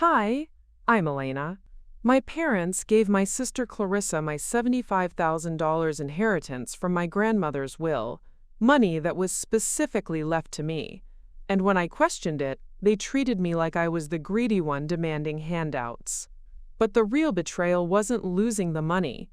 Hi, I'm Elena. My parents gave my sister Clarissa my $75,000 inheritance from my grandmother's will, money that was specifically left to me. And when I questioned it, they treated me like I was the greedy one demanding handouts. But the real betrayal wasn't losing the money.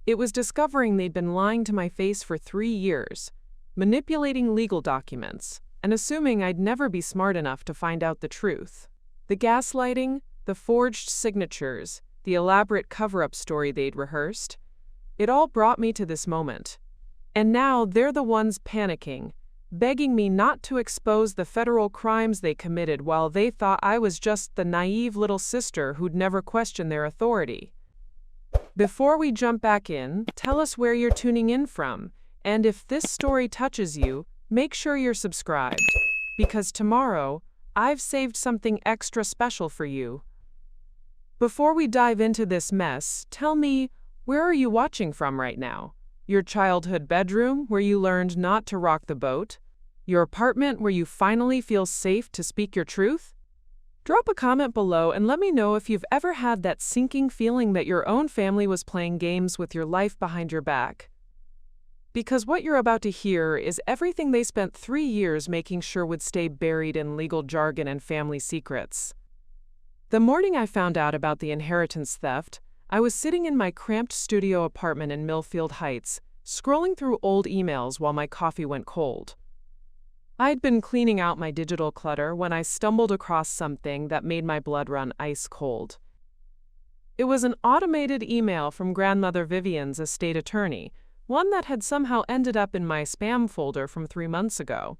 It was discovering they'd been lying to my face for 3 years, manipulating legal documents, and assuming I'd never be smart enough to find out the truth. The gaslighting, the forged signatures, the elaborate cover-up story they'd rehearsed, it all brought me to this moment. And now they're the ones panicking, begging me not to expose the federal crimes they committed while they thought I was just the naive little sister who'd never questioned their authority. Before we jump back in, tell us where you're tuning in from, and if this story touches you, make sure you're subscribed, because tomorrow, I've saved something extra special for you. Before we dive into this mess, tell me, where are you watching from right now? Your childhood bedroom, where you learned not to rock the boat? Your apartment, where you finally feel safe to speak your truth? Drop a comment below and let me know if you've ever had that sinking feeling that your own family was playing games with your life behind your back. Because what you're about to hear is everything they spent 3 years making sure would stay buried in legal jargon and family secrets. The morning I found out about the inheritance theft, I was sitting in my cramped studio apartment in Millfield Heights, scrolling through old emails while my coffee went cold. I'd been cleaning out my digital clutter when I stumbled across something that made my blood run ice cold. It was an automated email from Grandmother Vivian's estate attorney, one that had somehow ended up in my spam folder from 3 months ago.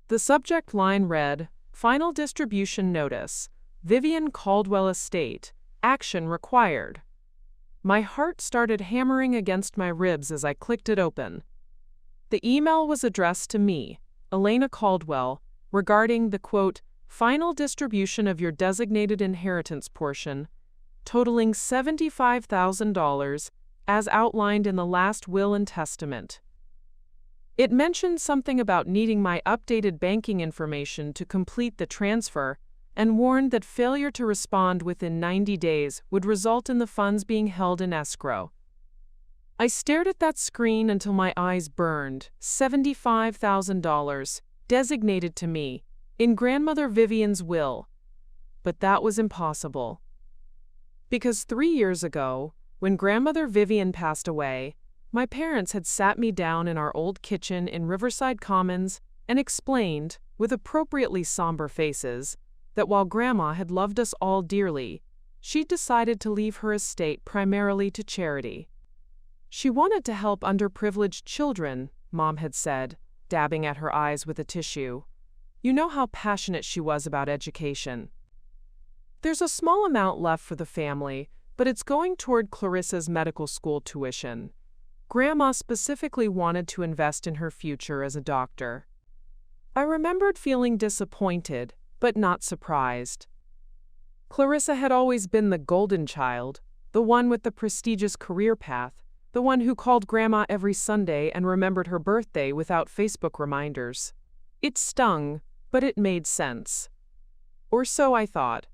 The subject line read, "Final Distribution Notice, Vivian Caldwell Estate, Action Required." My heart started hammering against my ribs as I clicked it open. The email was addressed to me, Elena Caldwell, regarding the, quote, "final distribution of your designated inheritance portion, totaling $75,000, as outlined in the last will and testament." It mentioned something about needing my updated banking information to complete the transfer and warned that failure to respond within 90 days would result in the funds being held in escrow. I stared at that screen until my eyes burned. $75,000, designated to me, in Grandmother Vivian's will. But that was impossible. Because 3 years ago, when Grandmother Vivian passed away, my parents had sat me down in our old kitchen in Riverside Commons and explained, with appropriately somber faces, that while Grandma had loved us all dearly, she'd decided to leave her estate primarily to charity. She wanted to help underprivileged children, Mom had said, dabbing at her eyes with a tissue. You know how passionate she was about education. There's a small amount left for the family, but it's going toward Clarissa's medical school tuition. Grandma specifically wanted to invest in her future as a doctor. I remembered feeling disappointed, but not surprised. Clarissa had always been the golden child, the one with the prestigious career path, the one who called Grandma every Sunday and remembered her birthday without Facebook reminders. It stung, but it made sense. Or so I thought.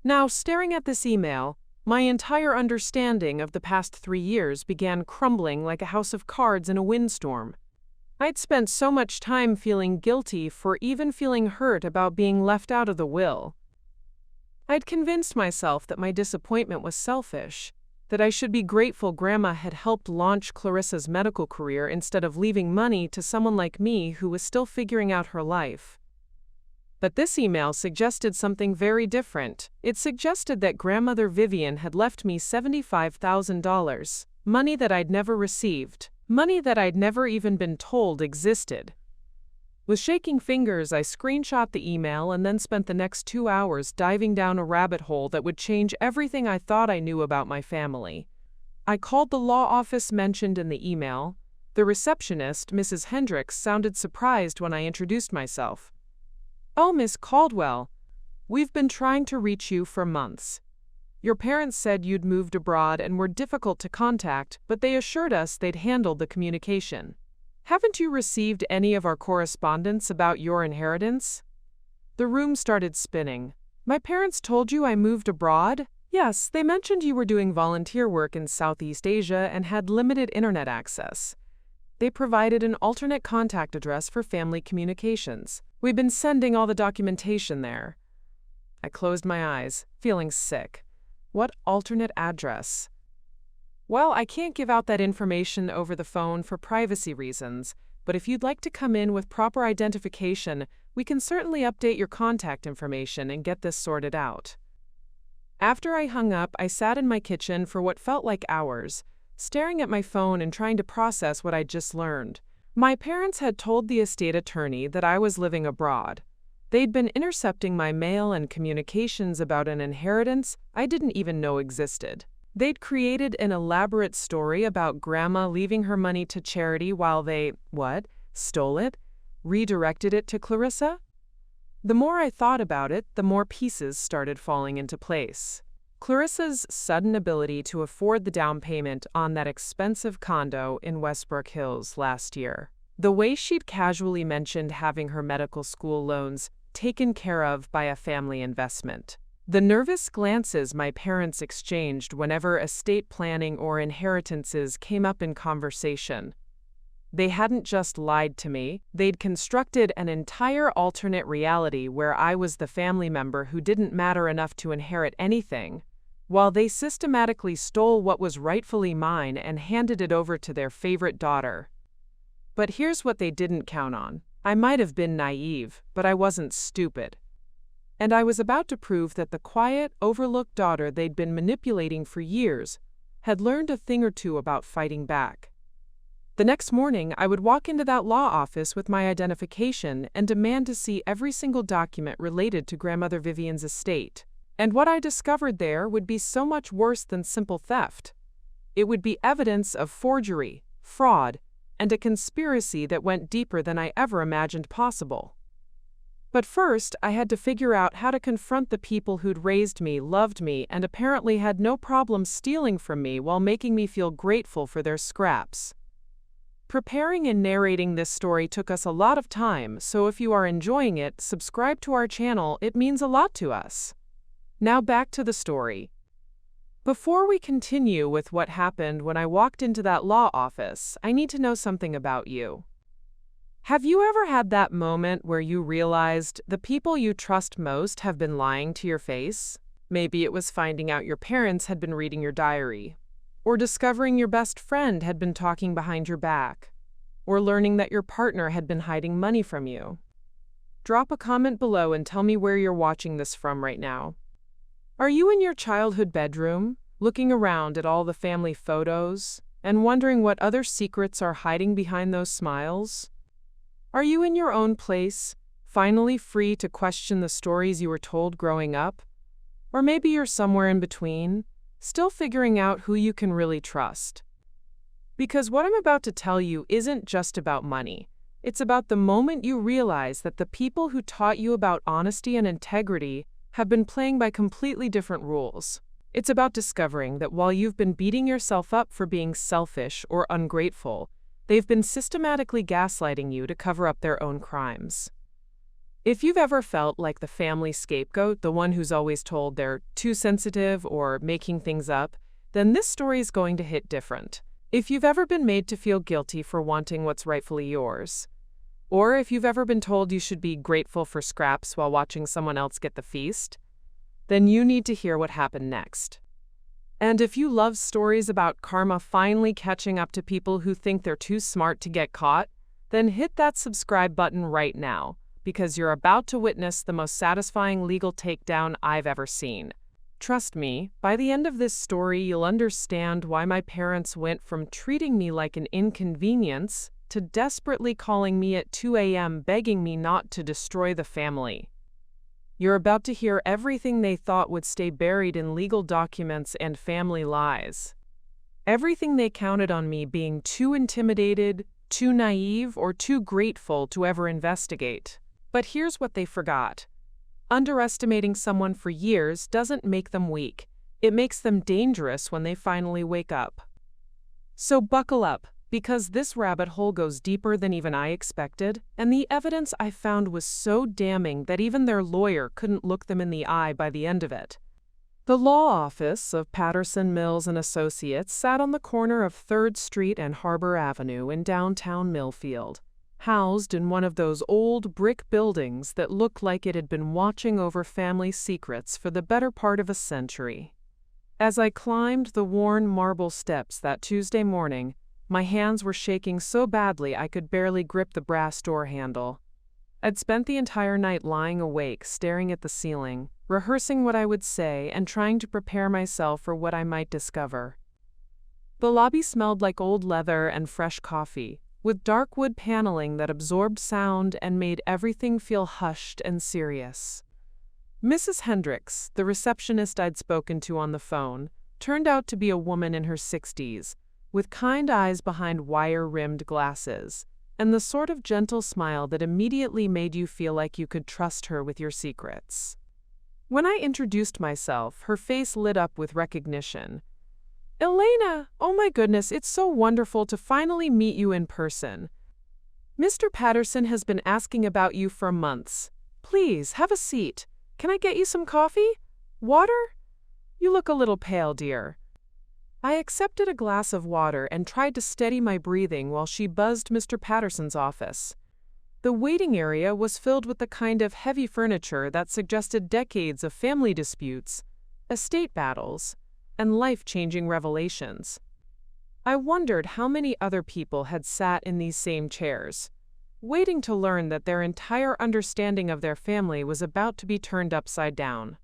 Now, staring at this email, my entire understanding of the past 3 years began crumbling like a house of cards in a windstorm. I'd spent so much time feeling guilty for even feeling hurt about being left out of the will. I'd convinced myself that my disappointment was selfish, that I should be grateful Grandma had helped launch Clarissa's medical career instead of leaving money to someone like me who was still figuring out her life. But this email suggested something very different. It suggested that Grandmother Vivian had left me $75,000, money that I'd never received, money that I'd never even been told existed. With shaking fingers, I screenshot the email and then spent the next 2 hours diving down a rabbit hole that would change everything I thought I knew about my family. I called the law office mentioned in the email. The receptionist, Mrs. Hendricks, sounded surprised when I introduced myself. "Oh, Miss Caldwell, we've been trying to reach you for months. Your parents said you'd moved abroad and were difficult to contact, but they assured us they'd handled the communication. Haven't you received any of our correspondence about your inheritance?" The room started spinning. My parents told you I moved abroad? Yes, they mentioned you were doing volunteer work in Southeast Asia and had limited internet access. They provided an alternate contact address for family communications. We've been sending all the documentation there. I closed my eyes, feeling sick. What alternate address? Well, I can't give out that information over the phone for privacy reasons, but if you'd like to come in with proper identification, we can certainly update your contact information and get this sorted out. After I hung up, I sat in my kitchen for what felt like hours, staring at my phone and trying to process what I'd just learned. My parents had told the estate attorney that I was living abroad. They'd been intercepting my mail and communications about an inheritance I didn't even know existed. They'd created an elaborate story about Grandma leaving her money to charity while they, stole it? Redirected it to Clarissa? The more I thought about it, the more pieces started falling into place. Clarissa's sudden ability to afford the down payment on that expensive condo in Westbrook Hills last year. The way she'd casually mentioned having her medical school loans taken care of by a family investment. The nervous glances my parents exchanged whenever estate planning or inheritances came up in conversation. They hadn't just lied to me, they'd constructed an entire alternate reality where I was the family member who didn't matter enough to inherit anything, while they systematically stole what was rightfully mine and handed it over to their favorite daughter. But here's what they didn't count on. I might have been naive, but I wasn't stupid. And I was about to prove that the quiet, overlooked daughter they'd been manipulating for years had learned a thing or two about fighting back. The next morning, I would walk into that law office with my identification and demand to see every single document related to Grandmother Vivian's estate. And what I discovered there would be so much worse than simple theft. It would be evidence of forgery, fraud, and a conspiracy that went deeper than I ever imagined possible. But first, I had to figure out how to confront the people who'd raised me, loved me, and apparently had no problem stealing from me while making me feel grateful for their scraps. Preparing and narrating this story took us a lot of time, so if you are enjoying it, subscribe to our channel, it means a lot to us. Now back to the story. Before we continue with what happened when I walked into that law office, I need to know something about you. Have you ever had that moment where you realized the people you trust most have been lying to your face? Maybe it was finding out your parents had been reading your diary, or discovering your best friend had been talking behind your back, or learning that your partner had been hiding money from you. Drop a comment below and tell me where you're watching this from right now. Are you in your childhood bedroom, looking around at all the family photos, and wondering what other secrets are hiding behind those smiles? Are you in your own place, finally free to question the stories you were told growing up? Or maybe you're somewhere in between, still figuring out who you can really trust. Because what I'm about to tell you isn't just about money. It's about the moment you realize that the people who taught you about honesty and integrity have been playing by completely different rules. It's about discovering that while you've been beating yourself up for being selfish or ungrateful, they've been systematically gaslighting you to cover up their own crimes. If you've ever felt like the family scapegoat, the one who's always told they're too sensitive or making things up, then this story is going to hit different. If you've ever been made to feel guilty for wanting what's rightfully yours, or if you've ever been told you should be grateful for scraps while watching someone else get the feast, then you need to hear what happened next. And if you love stories about karma finally catching up to people who think they're too smart to get caught, then hit that subscribe button right now, because you're about to witness the most satisfying legal takedown I've ever seen. Trust me, by the end of this story, you'll understand why my parents went from treating me like an inconvenience to desperately calling me at 2 a.m. begging me not to destroy the family. You're about to hear everything they thought would stay buried in legal documents and family lies. Everything they counted on me being too intimidated, too naive, or too grateful to ever investigate. But here's what they forgot. Underestimating someone for years doesn't make them weak. It makes them dangerous when they finally wake up. So buckle up, because this rabbit hole goes deeper than even I expected, and the evidence I found was so damning that even their lawyer couldn't look them in the eye by the end of it. The law office of Patterson, Mills and Associates sat on the corner of 3rd Street and Harbor Avenue in downtown Millfield, housed in one of those old brick buildings that looked like it had been watching over family secrets for the better part of a century. As I climbed the worn marble steps that Tuesday morning, my hands were shaking so badly I could barely grip the brass door handle. I'd spent the entire night lying awake, staring at the ceiling, rehearsing what I would say and trying to prepare myself for what I might discover. The lobby smelled like old leather and fresh coffee, with dark wood paneling that absorbed sound and made everything feel hushed and serious. Mrs. Hendricks, the receptionist I'd spoken to on the phone, turned out to be a woman in her 60s, with kind eyes behind wire-rimmed glasses, and the sort of gentle smile that immediately made you feel like you could trust her with your secrets. When I introduced myself, her face lit up with recognition. "Elena, oh my goodness, it's so wonderful to finally meet you in person. Mr. Patterson has been asking about you for months. Please, have a seat. Can I get you some coffee? Water? You look a little pale, dear." I accepted a glass of water and tried to steady my breathing while she buzzed Mr. Patterson's office. The waiting area was filled with the kind of heavy furniture that suggested decades of family disputes, estate battles, and life-changing revelations. I wondered how many other people had sat in these same chairs, waiting to learn that their entire understanding of their family was about to be turned upside down.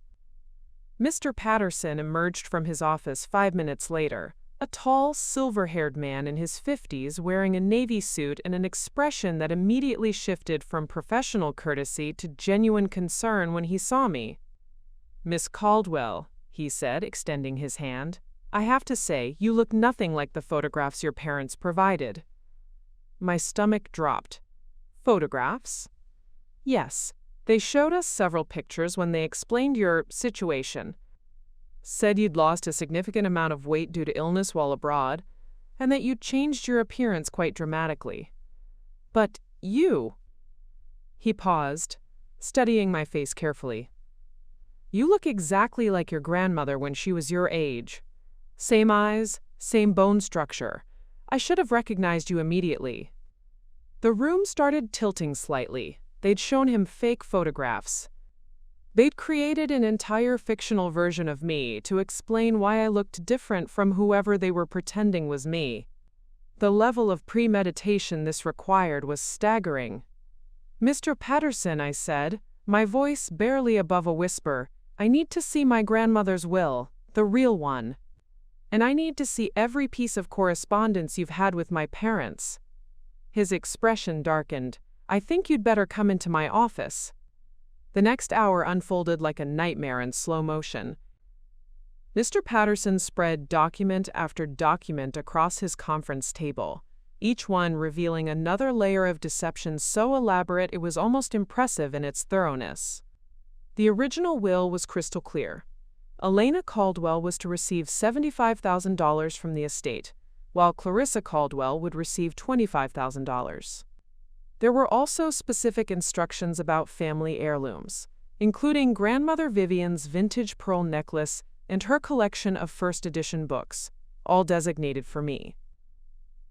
Mr. Patterson emerged from his office 5 minutes later, a tall, silver-haired man in his 50s wearing a navy suit and an expression that immediately shifted from professional courtesy to genuine concern when he saw me. "Miss Caldwell," he said, extending his hand, "I have to say, you look nothing like the photographs your parents provided." My stomach dropped. "Photographs?" "Yes. They showed us several pictures when they explained your situation. Said you'd lost a significant amount of weight due to illness while abroad, and that you'd changed your appearance quite dramatically. But you—" He paused, studying my face carefully. "You look exactly like your grandmother when she was your age. Same eyes, same bone structure. I should have recognized you immediately." The room started tilting slightly. They'd shown him fake photographs. They'd created an entire fictional version of me to explain why I looked different from whoever they were pretending was me. The level of premeditation this required was staggering. "Mr. Patterson," I said, my voice barely above a whisper, "I need to see my grandmother's will, the real one. And I need to see every piece of correspondence you've had with my parents." His expression darkened. "I think you'd better come into my office." The next hour unfolded like a nightmare in slow motion. Mr. Patterson spread document after document across his conference table, each one revealing another layer of deception so elaborate it was almost impressive in its thoroughness. The original will was crystal clear. Elena Caldwell was to receive $75,000 from the estate, while Clarissa Caldwell would receive $25,000. There were also specific instructions about family heirlooms, including Grandmother Vivian's vintage pearl necklace and her collection of first edition books, all designated for me.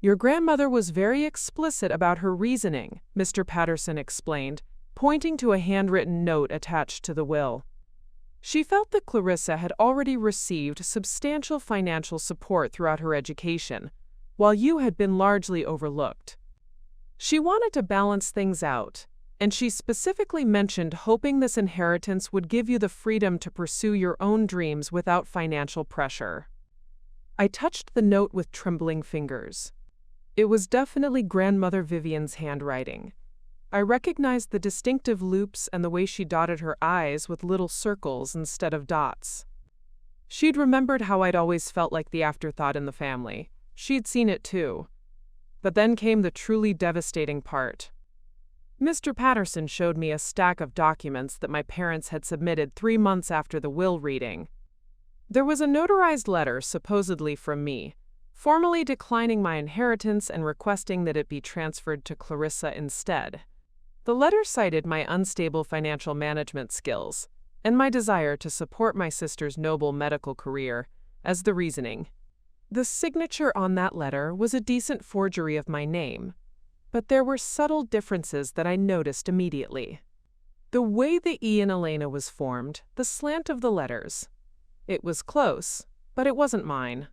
"Your grandmother was very explicit about her reasoning," Mr. Patterson explained, pointing to a handwritten note attached to the will. "She felt that Clarissa had already received substantial financial support throughout her education, while you had been largely overlooked. She wanted to balance things out, and she specifically mentioned hoping this inheritance would give you the freedom to pursue your own dreams without financial pressure." I touched the note with trembling fingers. It was definitely Grandmother Vivian's handwriting. I recognized the distinctive loops and the way she dotted her I's with little circles instead of dots. She'd remembered how I'd always felt like the afterthought in the family. She'd seen it too. But then came the truly devastating part. Mr. Patterson showed me a stack of documents that my parents had submitted 3 months after the will reading. There was a notarized letter supposedly from me, formally declining my inheritance and requesting that it be transferred to Clarissa instead. The letter cited my unstable financial management skills and my desire to support my sister's noble medical career as the reasoning. The signature on that letter was a decent forgery of my name, but there were subtle differences that I noticed immediately. The way the E in Elena was formed, the slant of the letters. It was close, but it wasn't mine.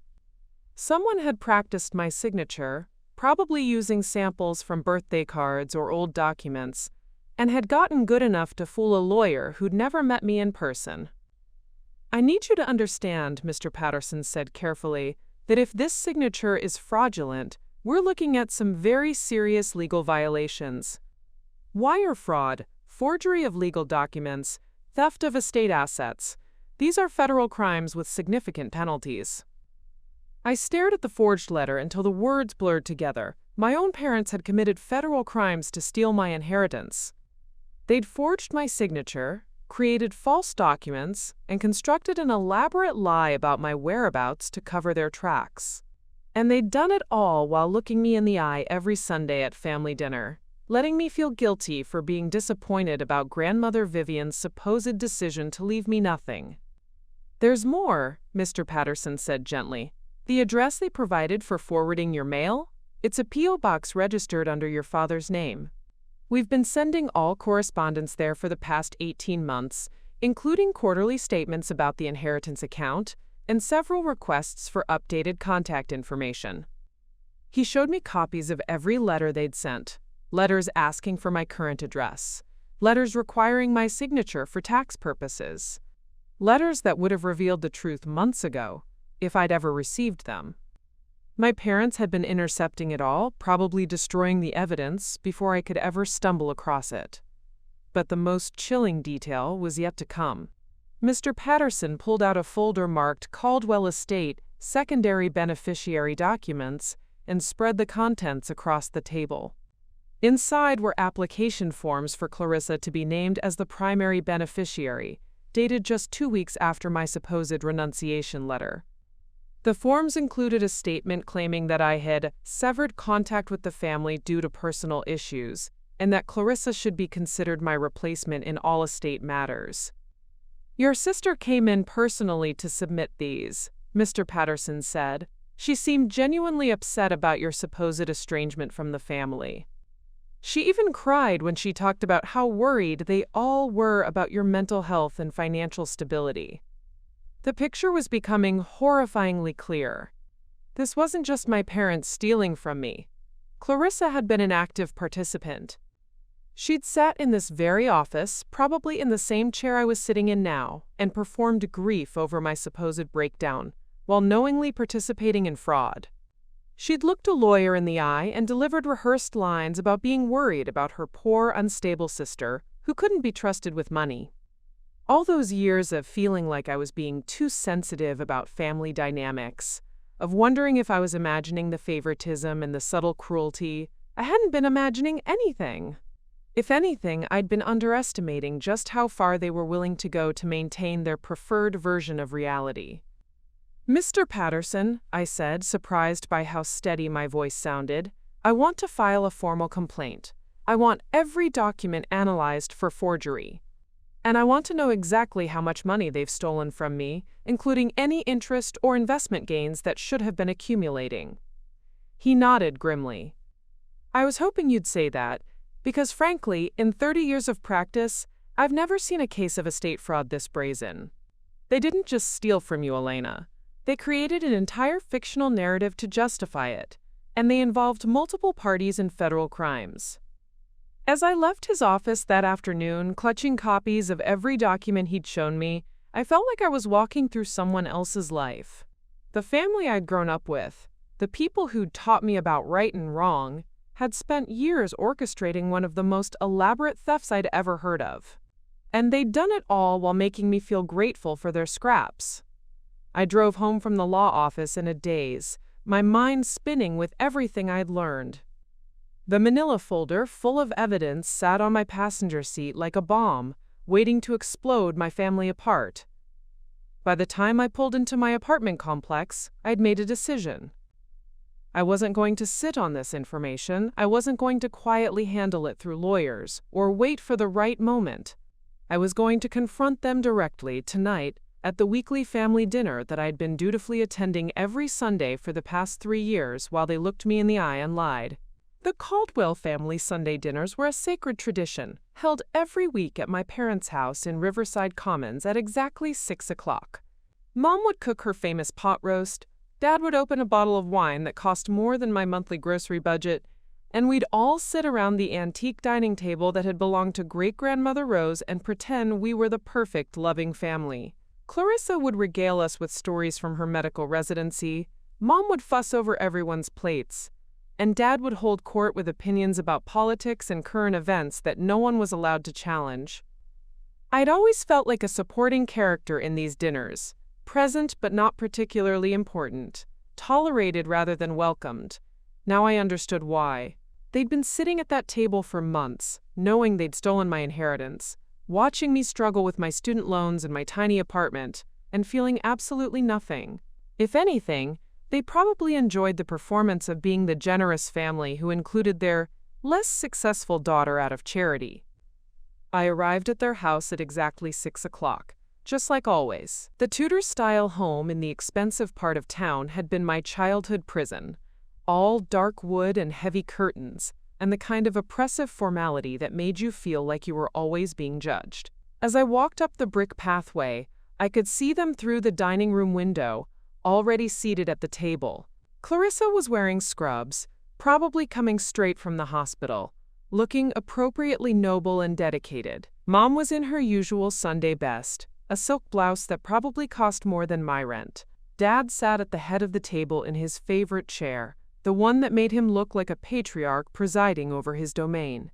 Someone had practiced my signature, probably using samples from birthday cards or old documents, and had gotten good enough to fool a lawyer who'd never met me in person. "I need you to understand," Mr. Patterson said carefully, "that if this signature is fraudulent, we're looking at some very serious legal violations. Wire fraud, forgery of legal documents, theft of estate assets. These are federal crimes with significant penalties." I stared at the forged letter until the words blurred together. My own parents had committed federal crimes to steal my inheritance. They'd forged my signature, created false documents, and constructed an elaborate lie about my whereabouts to cover their tracks. And they'd done it all while looking me in the eye every Sunday at family dinner, letting me feel guilty for being disappointed about grandmother Vivian's supposed decision to leave me nothing. "There's more," Mr. Patterson said gently. "The address they provided for forwarding your mail? It's a P.O. box registered under your father's name. We've been sending all correspondence there for the past 18 months, including quarterly statements about the inheritance account and several requests for updated contact information." He showed me copies of every letter they'd sent, letters asking for my current address, letters requiring my signature for tax purposes, letters that would have revealed the truth months ago, if I'd ever received them. My parents had been intercepting it all, probably destroying the evidence before I could ever stumble across it. But the most chilling detail was yet to come. Mr. Patterson pulled out a folder marked Caldwell Estate Secondary Beneficiary Documents and spread the contents across the table. Inside were application forms for Clarissa to be named as the primary beneficiary, dated just 2 weeks after my supposed renunciation letter. The forms included a statement claiming that I had severed contact with the family due to personal issues, and that Clarissa should be considered my replacement in all estate matters. "Your sister came in personally to submit these," Mr. Patterson said. "She seemed genuinely upset about your supposed estrangement from the family. She even cried when she talked about how worried they all were about your mental health and financial stability." The picture was becoming horrifyingly clear. This wasn't just my parents stealing from me. Clarissa had been an active participant. She'd sat in this very office, probably in the same chair I was sitting in now, and performed grief over my supposed breakdown, while knowingly participating in fraud. She'd looked a lawyer in the eye and delivered rehearsed lines about being worried about her poor, unstable sister, who couldn't be trusted with money. All those years of feeling like I was being too sensitive about family dynamics, of wondering if I was imagining the favoritism and the subtle cruelty, I hadn't been imagining anything. If anything, I'd been underestimating just how far they were willing to go to maintain their preferred version of reality. "Mr. Patterson," I said, surprised by how steady my voice sounded, "I want to file a formal complaint. I want every document analyzed for forgery. And I want to know exactly how much money they've stolen from me, including any interest or investment gains that should have been accumulating." He nodded grimly. "I was hoping you'd say that, because frankly, in 30 years of practice, I've never seen a case of estate fraud this brazen. They didn't just steal from you, Elena. They created an entire fictional narrative to justify it, and they involved multiple parties in federal crimes." As I left his office that afternoon, clutching copies of every document he'd shown me, I felt like I was walking through someone else's life. The family I'd grown up with, the people who'd taught me about right and wrong, had spent years orchestrating one of the most elaborate thefts I'd ever heard of. And they'd done it all while making me feel grateful for their scraps. I drove home from the law office in a daze, my mind spinning with everything I'd learned. The manila folder full of evidence sat on my passenger seat like a bomb, waiting to explode my family apart. By the time I pulled into my apartment complex, I'd made a decision. I wasn't going to sit on this information. I wasn't going to quietly handle it through lawyers or wait for the right moment. I was going to confront them directly tonight at the weekly family dinner that I'd been dutifully attending every Sunday for the past 3 years while they looked me in the eye and lied. The Caldwell family Sunday dinners were a sacred tradition, held every week at my parents' house in Riverside Commons at exactly 6 o'clock. Mom would cook her famous pot roast, Dad would open a bottle of wine that cost more than my monthly grocery budget, and we'd all sit around the antique dining table that had belonged to great-grandmother Rose and pretend we were the perfect, loving family. Clarissa would regale us with stories from her medical residency, Mom would fuss over everyone's plates, and Dad would hold court with opinions about politics and current events that no one was allowed to challenge. I'd always felt like a supporting character in these dinners, present but not particularly important, tolerated rather than welcomed. Now I understood why. They'd been sitting at that table for months, knowing they'd stolen my inheritance, watching me struggle with my student loans and my tiny apartment, and feeling absolutely nothing. If anything, they probably enjoyed the performance of being the generous family who included their less successful daughter out of charity. I arrived at their house at exactly 6 o'clock. Just like always, the Tudor-style home in the expensive part of town had been my childhood prison, all dark wood and heavy curtains, and the kind of oppressive formality that made you feel like you were always being judged. As I walked up the brick pathway, I could see them through the dining room window, already seated at the table. Clarissa was wearing scrubs, probably coming straight from the hospital, looking appropriately noble and dedicated. Mom was in her usual Sunday best, a silk blouse that probably cost more than my rent. Dad sat at the head of the table in his favorite chair, the one that made him look like a patriarch presiding over his domain.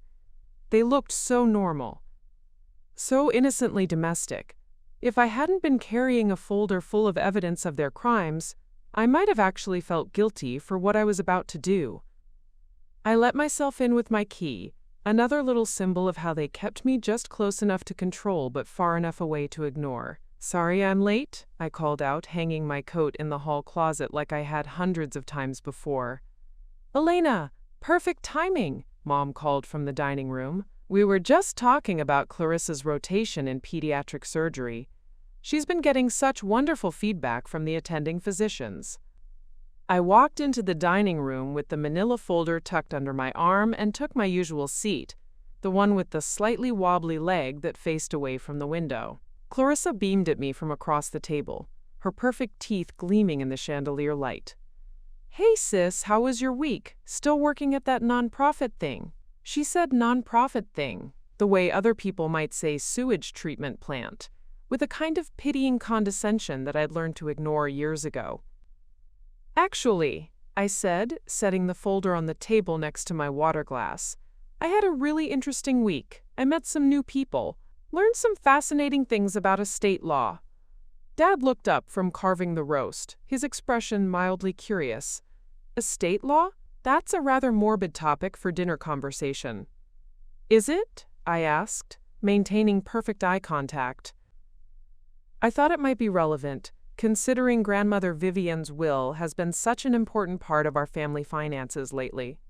They looked so normal, so innocently domestic. If I hadn't been carrying a folder full of evidence of their crimes, I might have actually felt guilty for what I was about to do. I let myself in with my key, another little symbol of how they kept me just close enough to control but far enough away to ignore. "Sorry I'm late," I called out, hanging my coat in the hall closet like I had hundreds of times before. "Elena, perfect timing," Mom called from the dining room. "We were just talking about Clarissa's rotation in pediatric surgery. She's been getting such wonderful feedback from the attending physicians." I walked into the dining room with the manila folder tucked under my arm and took my usual seat, the one with the slightly wobbly leg that faced away from the window. Clarissa beamed at me from across the table, her perfect teeth gleaming in the chandelier light. "Hey sis, how was your week? Still working at that nonprofit thing?" She said nonprofit thing, the way other people might say sewage treatment plant, with a kind of pitying condescension that I'd learned to ignore years ago. "Actually," I said, setting the folder on the table next to my water glass, "I had a really interesting week. I met some new people, learned some fascinating things about estate law." Dad looked up from carving the roast, his expression mildly curious. "Estate law? That's a rather morbid topic for dinner conversation." "Is it?" I asked, maintaining perfect eye contact. I thought it might be relevant, considering Grandmother Vivian's will has been such an important part of our family finances lately.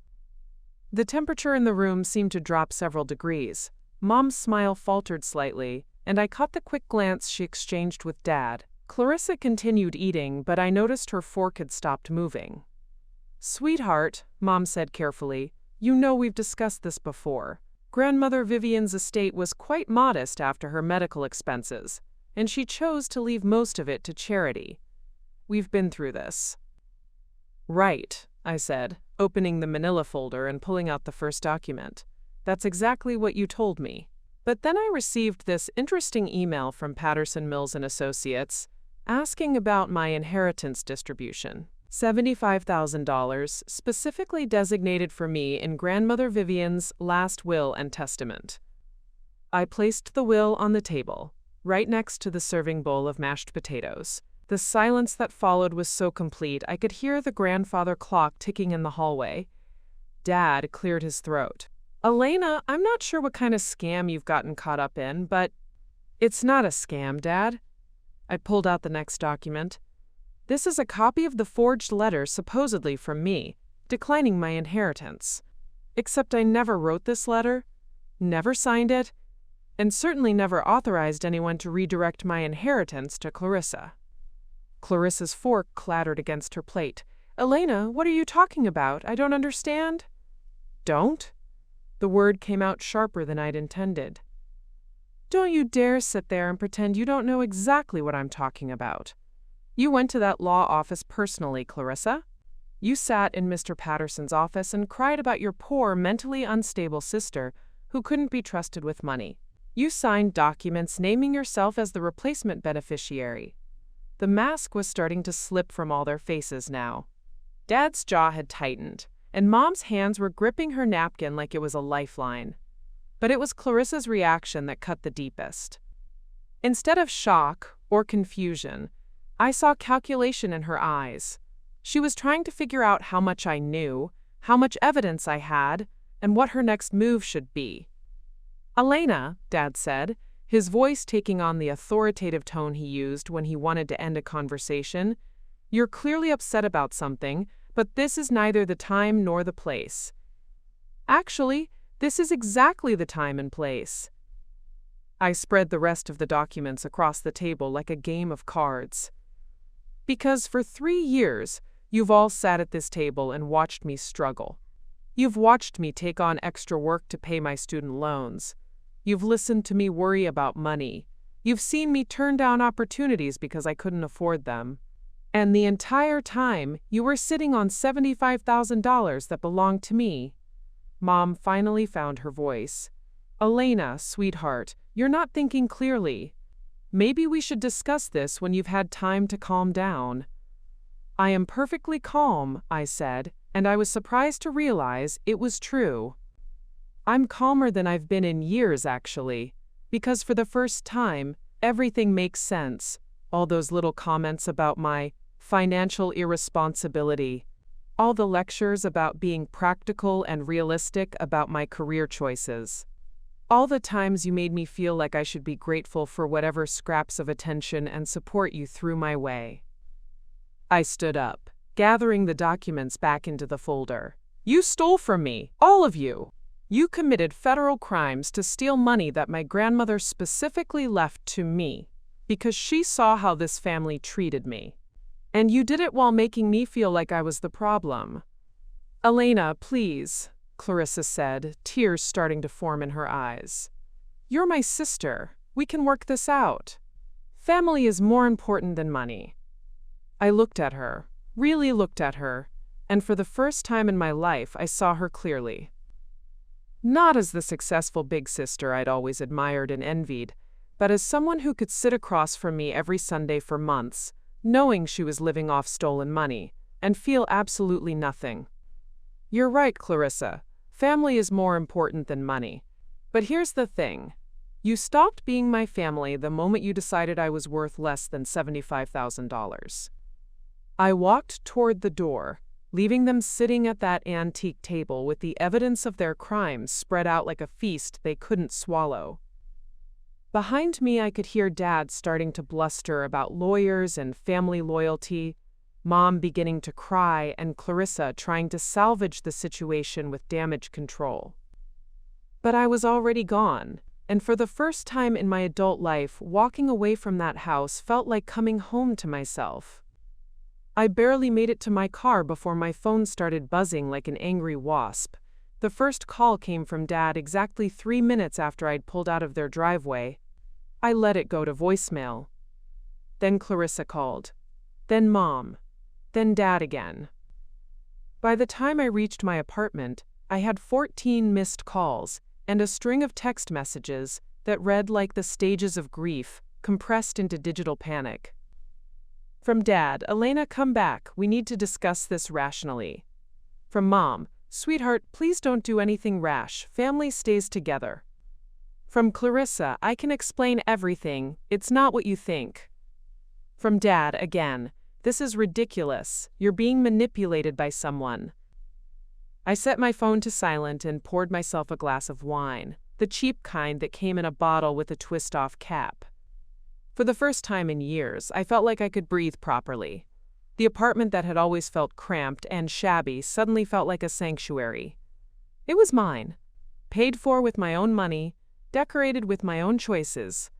The temperature in the room seemed to drop several degrees. Mom's smile faltered slightly, and I caught the quick glance she exchanged with Dad. Clarissa continued eating, but I noticed her fork had stopped moving. "Sweetheart," Mom said carefully, "you know we've discussed this before. Grandmother Vivian's estate was quite modest after her medical expenses, and she chose to leave most of it to charity. We've been through this." "Right," I said, opening the manila folder and pulling out the first document. "That's exactly what you told me." But then I received this interesting email from Patterson Mills and Associates asking about my inheritance distribution. $75,000 specifically designated for me in Grandmother Vivian's last will and testament. I placed the will on the table, right next to the serving bowl of mashed potatoes. The silence that followed was so complete I could hear the grandfather clock ticking in the hallway. Dad cleared his throat. "Elena, I'm not sure what kind of scam you've gotten caught up in, but..." "It's not a scam, Dad." I pulled out the next document. This is a copy of the forged letter supposedly from me, declining my inheritance. Except I never wrote this letter, never signed it, and certainly never authorized anyone to redirect my inheritance to Clarissa. Clarissa's fork clattered against her plate. Elena, what are you talking about? I don't understand. Don't? The word came out sharper than I'd intended. Don't you dare sit there and pretend you don't know exactly what I'm talking about. You went to that law office personally, Clarissa. You sat in Mr. Patterson's office and cried about your poor, mentally unstable sister who couldn't be trusted with money. You signed documents naming yourself as the replacement beneficiary. The mask was starting to slip from all their faces now. Dad's jaw had tightened, and Mom's hands were gripping her napkin like it was a lifeline. But it was Clarissa's reaction that cut the deepest. Instead of shock or confusion, I saw calculation in her eyes. She was trying to figure out how much I knew, how much evidence I had, and what her next move should be. Elena, Dad said, his voice taking on the authoritative tone he used when he wanted to end a conversation, you're clearly upset about something, but this is neither the time nor the place. Actually, this is exactly the time and place. I spread the rest of the documents across the table like a game of cards. Because for 3 years, you've all sat at this table and watched me struggle. You've watched me take on extra work to pay my student loans. You've listened to me worry about money. You've seen me turn down opportunities because I couldn't afford them. And the entire time, you were sitting on $75,000 that belonged to me. Mom finally found her voice. Elena, sweetheart, you're not thinking clearly. Maybe we should discuss this when you've had time to calm down. I am perfectly calm, I said, and I was surprised to realize it was true. I'm calmer than I've been in years, actually, because for the first time, everything makes sense. All those little comments about my financial irresponsibility, all the lectures about being practical and realistic about my career choices, all the times you made me feel like I should be grateful for whatever scraps of attention and support you threw my way. I stood up, gathering the documents back into the folder. You stole from me, all of you. You committed federal crimes to steal money that my grandmother specifically left to me because she saw how this family treated me. And you did it while making me feel like I was the problem. Elena, please, Clarissa said, tears starting to form in her eyes. You're my sister. We can work this out. Family is more important than money. I looked at her, really looked at her, and for the first time in my life I saw her clearly. Not as the successful big sister I'd always admired and envied, but as someone who could sit across from me every Sunday for months, knowing she was living off stolen money, and feel absolutely nothing. You're right, Clarissa. Family is more important than money. But here's the thing. You stopped being my family the moment you decided I was worth less than $75,000. I walked toward the door, leaving them sitting at that antique table with the evidence of their crimes spread out like a feast they couldn't swallow. Behind me, I could hear Dad starting to bluster about lawyers and family loyalty, Mom beginning to cry, and Clarissa trying to salvage the situation with damage control. But I was already gone, and for the first time in my adult life, walking away from that house felt like coming home to myself. I barely made it to my car before my phone started buzzing like an angry wasp. The first call came from Dad exactly 3 minutes after I'd pulled out of their driveway. I let it go to voicemail. Then Clarissa called. Then Mom. Then Dad again. By the time I reached my apartment, I had 14 missed calls and a string of text messages that read like the stages of grief, compressed into digital panic. From Dad, Elena, come back. We need to discuss this rationally. From Mom, sweetheart, please don't do anything rash. Family stays together. From Clarissa, I can explain everything. It's not what you think. From Dad, again, this is ridiculous. You're being manipulated by someone. I set my phone to silent and poured myself a glass of wine, the cheap kind that came in a bottle with a twist-off cap. For the first time in years, I felt like I could breathe properly. The apartment that had always felt cramped and shabby suddenly felt like a sanctuary. It was mine, paid for with my own money, decorated with my own choices,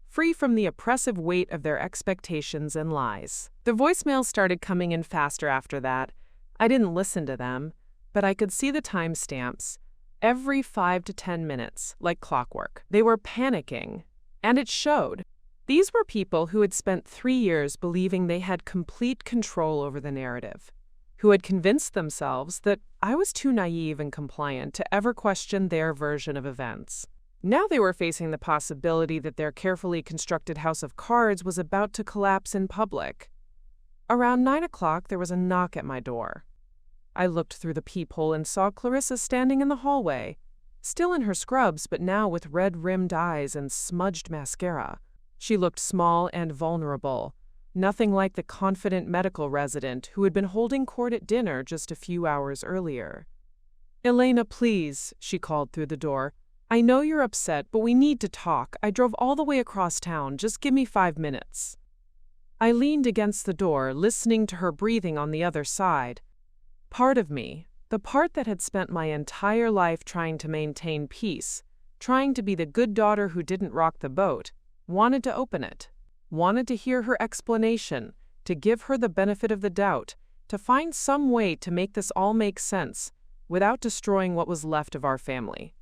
free from the oppressive weight of their expectations and lies. The voicemails started coming in faster after that. I didn't listen to them, but I could see the timestamps. Every 5 to 10 minutes, like clockwork. They were panicking, and it showed. These were people who had spent 3 years believing they had complete control over the narrative, who had convinced themselves that I was too naive and compliant to ever question their version of events. Now they were facing the possibility that their carefully constructed house of cards was about to collapse in public. Around 9 o'clock, there was a knock at my door. I looked through the peephole and saw Clarissa standing in the hallway, still in her scrubs but now with red-rimmed eyes and smudged mascara. She looked small and vulnerable, nothing like the confident medical resident who had been holding court at dinner just a few hours earlier. "Elena, please," she called through the door. "I know you're upset, but we need to talk. I drove all the way across town. Just give me 5 minutes." I leaned against the door, listening to her breathing on the other side. Part of me, the part that had spent my entire life trying to maintain peace, trying to be the good daughter who didn't rock the boat, wanted to open it, wanted to hear her explanation, to give her the benefit of the doubt, to find some way to make this all make sense without destroying what was left of our family.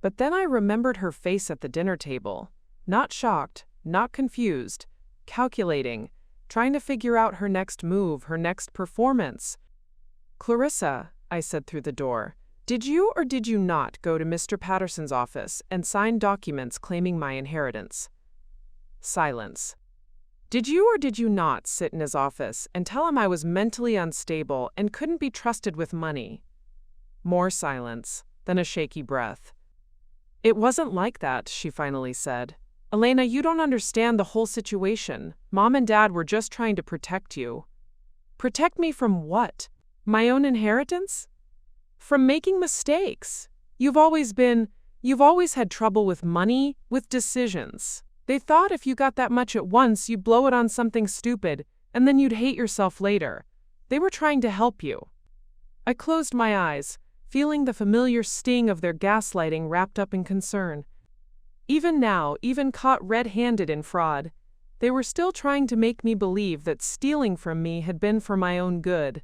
But then I remembered her face at the dinner table, not shocked, not confused, calculating, trying to figure out her next move, her next performance. "Clarissa," I said through the door, "did you or did you not go to Mr. Patterson's office and sign documents claiming my inheritance?" Silence. "Did you or did you not sit in his office and tell him I was mentally unstable and couldn't be trusted with money?" More silence, then a shaky breath. "It wasn't like that," she finally said. "Elena, you don't understand the whole situation. Mom and Dad were just trying to protect you." "Protect me from what? My own inheritance?" "From making mistakes. You've always had trouble with money, with decisions. They thought if you got that much at once, you'd blow it on something stupid, and then you'd hate yourself later. They were trying to help you." I closed my eyes, feeling the familiar sting of their gaslighting wrapped up in concern. Even now, even caught red-handed in fraud, they were still trying to make me believe that stealing from me had been for my own good.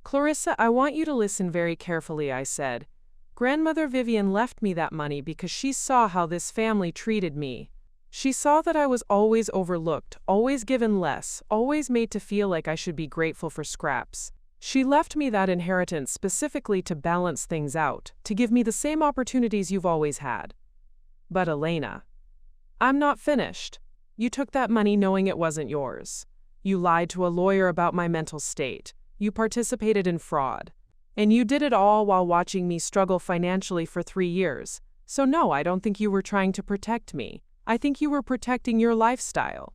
"Clarissa, I want you to listen very carefully," I said. "Grandmother Vivian left me that money because she saw how this family treated me. She saw that I was always overlooked, always given less, always made to feel like I should be grateful for scraps. She left me that inheritance specifically to balance things out, to give me the same opportunities you've always had." "But Elena, I'm not finished. You took that money knowing it wasn't yours. You lied to a lawyer about my mental state. You participated in fraud. And you did it all while watching me struggle financially for 3 years. So no, I don't think you were trying to protect me. I think you were protecting your lifestyle."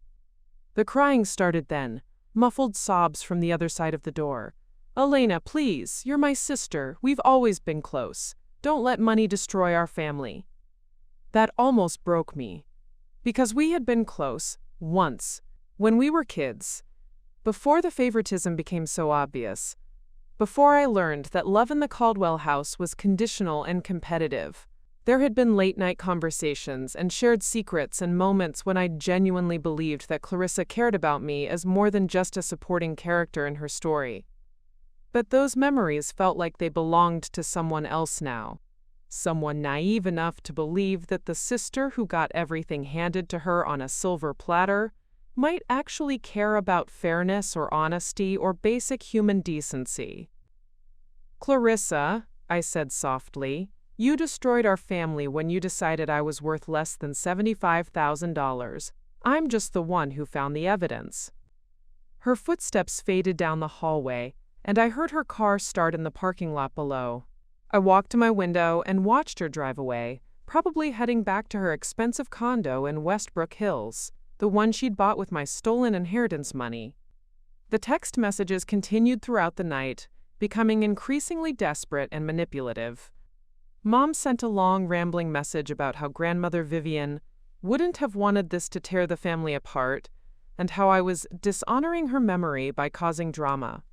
The crying started then, muffled sobs from the other side of the door. "Elena, please, you're my sister. We've always been close. Don't let money destroy our family." That almost broke me. Because we had been close, once, when we were kids. Before the favoritism became so obvious. Before I learned that love in the Caldwell house was conditional and competitive. There had been late-night conversations and shared secrets and moments when I genuinely believed that Clarissa cared about me as more than just a supporting character in her story. But those memories felt like they belonged to someone else now. Someone naive enough to believe that the sister who got everything handed to her on a silver platter might actually care about fairness or honesty or basic human decency. "Clarissa," I said softly, "you destroyed our family when you decided I was worth less than $75,000. I'm just the one who found the evidence." Her footsteps faded down the hallway, and I heard her car start in the parking lot below. I walked to my window and watched her drive away, probably heading back to her expensive condo in Westbrook Hills, the one she'd bought with my stolen inheritance money. The text messages continued throughout the night, becoming increasingly desperate and manipulative. Mom sent a long, rambling message about how Grandmother Vivian wouldn't have wanted this to tear the family apart, and how I was dishonoring her memory by causing drama.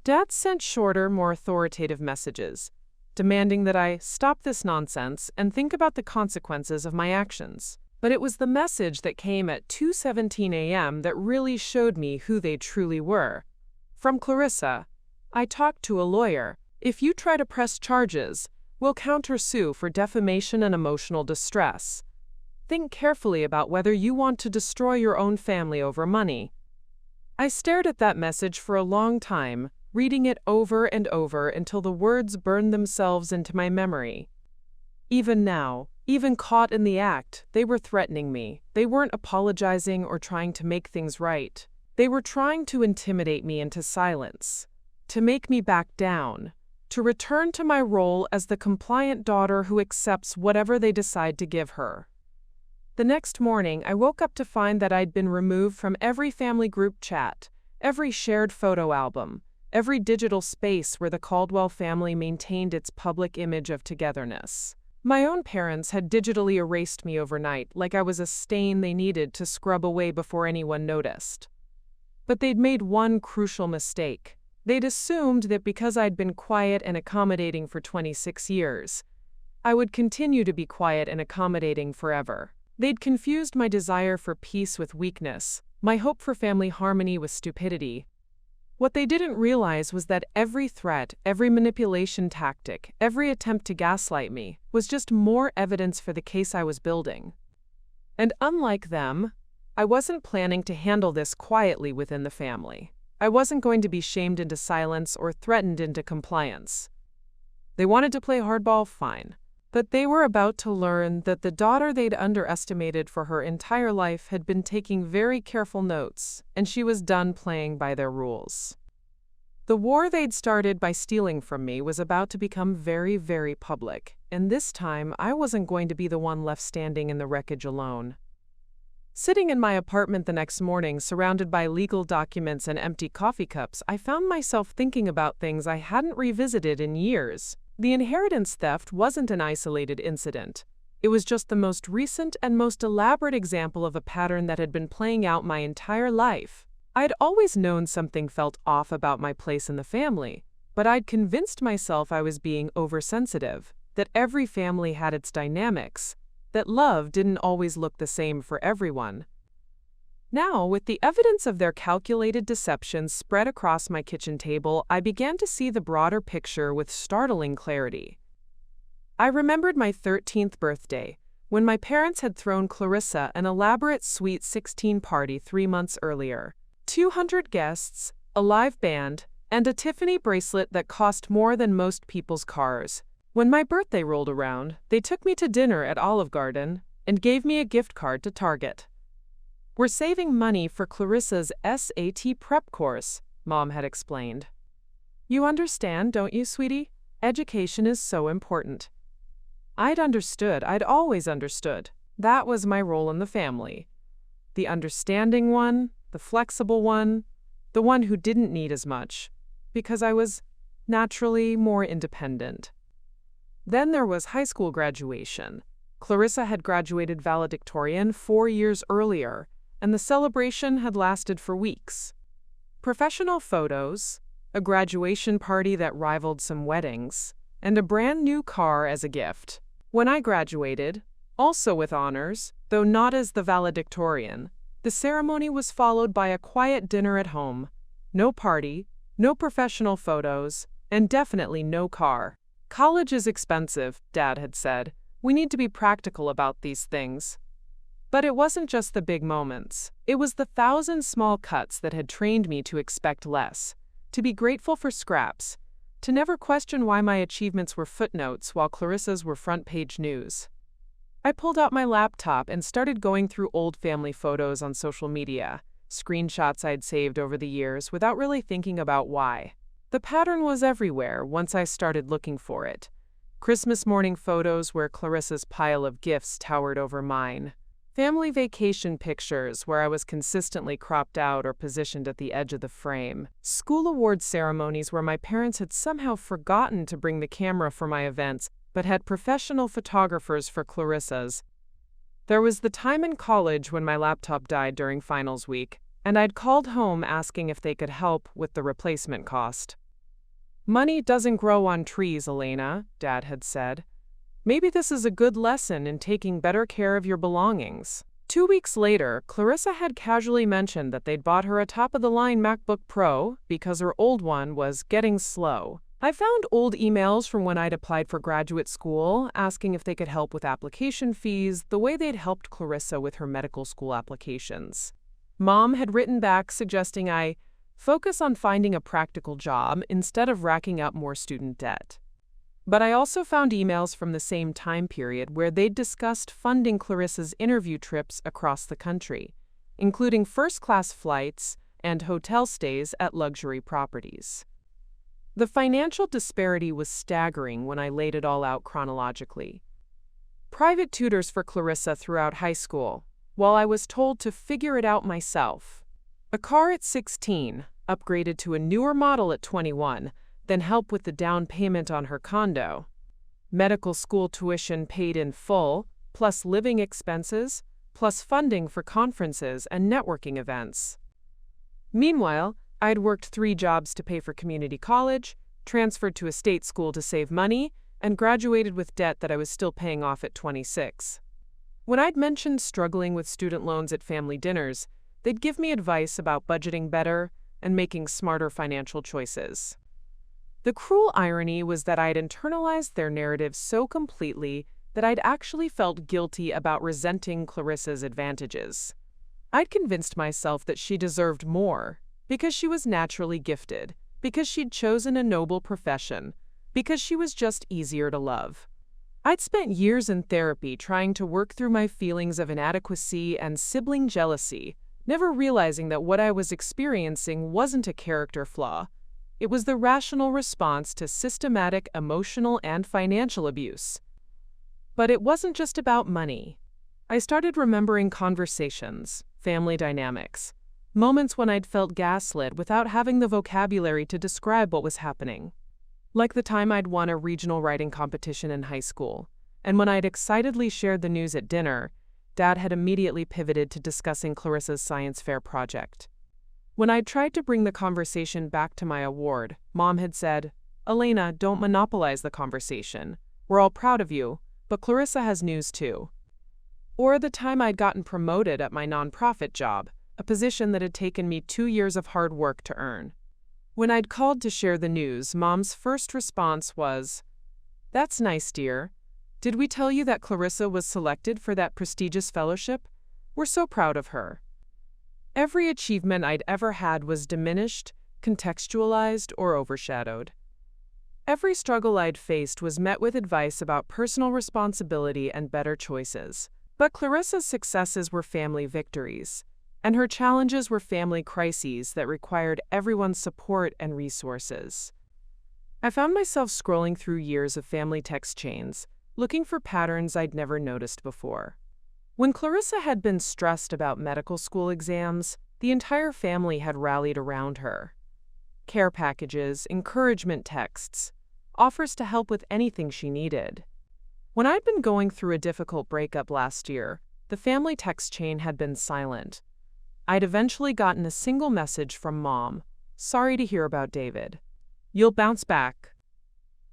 Dad sent shorter, more authoritative messages, demanding that I stop this nonsense and think about the consequences of my actions. But it was the message that came at 2:17 a.m. that really showed me who they truly were. From Clarissa, I talked to a lawyer. If you try to press charges, we'll countersue for defamation and emotional distress. Think carefully about whether you want to destroy your own family over money. I stared at that message for a long time, reading it over and over until the words burned themselves into my memory. Even now, even caught in the act, they were threatening me. They weren't apologizing or trying to make things right. They were trying to intimidate me into silence, to make me back down, to return to my role as the compliant daughter who accepts whatever they decide to give her. The next morning, I woke up to find that I'd been removed from every family group chat, every shared photo album, every digital space where the Caldwell family maintained its public image of togetherness. My own parents had digitally erased me overnight, like I was a stain they needed to scrub away before anyone noticed. But they'd made one crucial mistake. They'd assumed that because I'd been quiet and accommodating for 26 years, I would continue to be quiet and accommodating forever. They'd confused my desire for peace with weakness, my hope for family harmony with stupidity. What they didn't realize was that every threat, every manipulation tactic, every attempt to gaslight me was just more evidence for the case I was building. And unlike them, I wasn't planning to handle this quietly within the family. I wasn't going to be shamed into silence or threatened into compliance. They wanted to play hardball, fine. But they were about to learn that the daughter they'd underestimated for her entire life had been taking very careful notes, and she was done playing by their rules. The war they'd started by stealing from me was about to become very, very public, and this time I wasn't going to be the one left standing in the wreckage alone. Sitting in my apartment the next morning, surrounded by legal documents and empty coffee cups, I found myself thinking about things I hadn't revisited in years. The inheritance theft wasn't an isolated incident. It was just the most recent and most elaborate example of a pattern that had been playing out my entire life. I'd always known something felt off about my place in the family, but I'd convinced myself I was being oversensitive, that every family had its dynamics, that love didn't always look the same for everyone. Now, with the evidence of their calculated deceptions spread across my kitchen table, I began to see the broader picture with startling clarity. I remembered my 13th birthday, when my parents had thrown Clarissa an elaborate Sweet 16 party 3 months earlier. 200 guests, a live band, and a Tiffany bracelet that cost more than most people's cars. When my birthday rolled around, they took me to dinner at Olive Garden and gave me a gift card to Target. "We're saving money for Clarissa's SAT prep course," Mom had explained. "You understand, don't you, sweetie? Education is so important." I'd understood. I'd always understood. That was my role in the family. The understanding one, the flexible one, the one who didn't need as much, because I was naturally more independent. Then there was high school graduation. Clarissa had graduated valedictorian 4 years earlier, and the celebration had lasted for weeks. Professional photos, a graduation party that rivaled some weddings, and a brand new car as a gift. When I graduated, also with honors, though not as the valedictorian, the ceremony was followed by a quiet dinner at home. No party, no professional photos, and definitely no car. "College is expensive," Dad had said. "We need to be practical about these things." But it wasn't just the big moments. It was the 1,000 small cuts that had trained me to expect less, to be grateful for scraps, to never question why my achievements were footnotes while Clarissa's were front-page news. I pulled out my laptop and started going through old family photos on social media, screenshots I'd saved over the years without really thinking about why. The pattern was everywhere once I started looking for it. Christmas morning photos where Clarissa's pile of gifts towered over mine. Family vacation pictures where I was consistently cropped out or positioned at the edge of the frame. School award ceremonies where my parents had somehow forgotten to bring the camera for my events, but had professional photographers for Clarissa's. There was the time in college when my laptop died during finals week. and I'd called home asking if they could help with the replacement cost. "Money doesn't grow on trees, Elena," Dad had said. "Maybe this is a good lesson in taking better care of your belongings." 2 weeks later, Clarissa had casually mentioned that they'd bought her a top-of-the-line MacBook Pro because her old one was getting slow. I found old emails from when I'd applied for graduate school, asking if they could help with application fees the way they'd helped Clarissa with her medical school applications. Mom had written back suggesting I focus on finding a practical job instead of racking up more student debt. But I also found emails from the same time period where they'd discussed funding Clarissa's interview trips across the country, including first-class flights and hotel stays at luxury properties. The financial disparity was staggering when I laid it all out chronologically. Private tutors for Clarissa throughout high school, while I was told to figure it out myself. A car at 16, upgraded to a newer model at 21, then help with the down payment on her condo. Medical school tuition paid in full, plus living expenses, plus funding for conferences and networking events. Meanwhile, I'd worked 3 jobs to pay for community college, transferred to a state school to save money, and graduated with debt that I was still paying off at 26. When I'd mentioned struggling with student loans at family dinners, they'd give me advice about budgeting better and making smarter financial choices. The cruel irony was that I'd internalized their narrative so completely that I'd actually felt guilty about resenting Clarissa's advantages. I'd convinced myself that she deserved more, because she was naturally gifted, because she'd chosen a noble profession, because she was just easier to love. I'd spent years in therapy trying to work through my feelings of inadequacy and sibling jealousy, never realizing that what I was experiencing wasn't a character flaw. It was the rational response to systematic emotional and financial abuse. But it wasn't just about money. I started remembering conversations, family dynamics, moments when I'd felt gaslit without having the vocabulary to describe what was happening. Like the time I'd won a regional writing competition in high school, and when I'd excitedly shared the news at dinner, Dad had immediately pivoted to discussing Clarissa's science fair project. When I'd tried to bring the conversation back to my award, Mom had said, "Elena, don't monopolize the conversation. We're all proud of you, but Clarissa has news too." Or the time I'd gotten promoted at my nonprofit job, a position that had taken me 2 years of hard work to earn. When I'd called to share the news, Mom's first response was, "That's nice, dear. Did we tell you that Clarissa was selected for that prestigious fellowship? We're so proud of her." Every achievement I'd ever had was diminished, contextualized, or overshadowed. Every struggle I'd faced was met with advice about personal responsibility and better choices. But Clarissa's successes were family victories, and her challenges were family crises that required everyone's support and resources. I found myself scrolling through years of family text chains, looking for patterns I'd never noticed before. When Clarissa had been stressed about medical school exams, the entire family had rallied around her. Care packages, encouragement texts, offers to help with anything she needed. When I'd been going through a difficult breakup last year, the family text chain had been silent. I'd eventually gotten a single message from Mom, "Sorry to hear about David. You'll bounce back."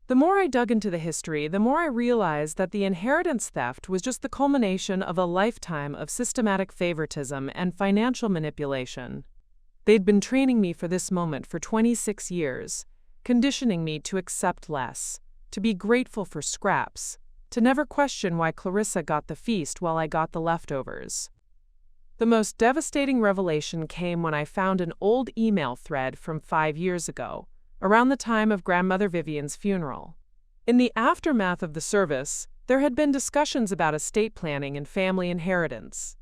The more I dug into the history, the more I realized that the inheritance theft was just the culmination of a lifetime of systematic favoritism and financial manipulation. They'd been training me for this moment for 26 years, conditioning me to accept less, to be grateful for scraps, to never question why Clarissa got the feast while I got the leftovers. The most devastating revelation came when I found an old email thread from 5 years ago, around the time of Grandmother Vivian's funeral. In the aftermath of the service, there had been discussions about estate planning and family inheritance.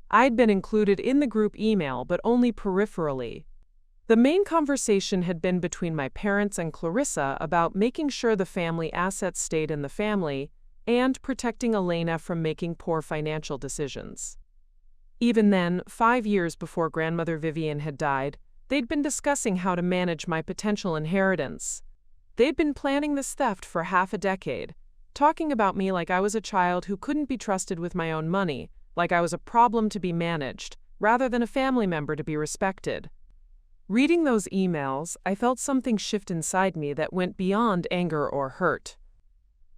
I'd been included in the group email, but only peripherally. The main conversation had been between my parents and Clarissa about making sure the family assets stayed in the family and protecting Elena from making poor financial decisions. Even then, 5 years before Grandmother Vivian had died, they'd been discussing how to manage my potential inheritance. They'd been planning this theft for half a decade, talking about me like I was a child who couldn't be trusted with my own money, like I was a problem to be managed, rather than a family member to be respected. Reading those emails, I felt something shift inside me that went beyond anger or hurt.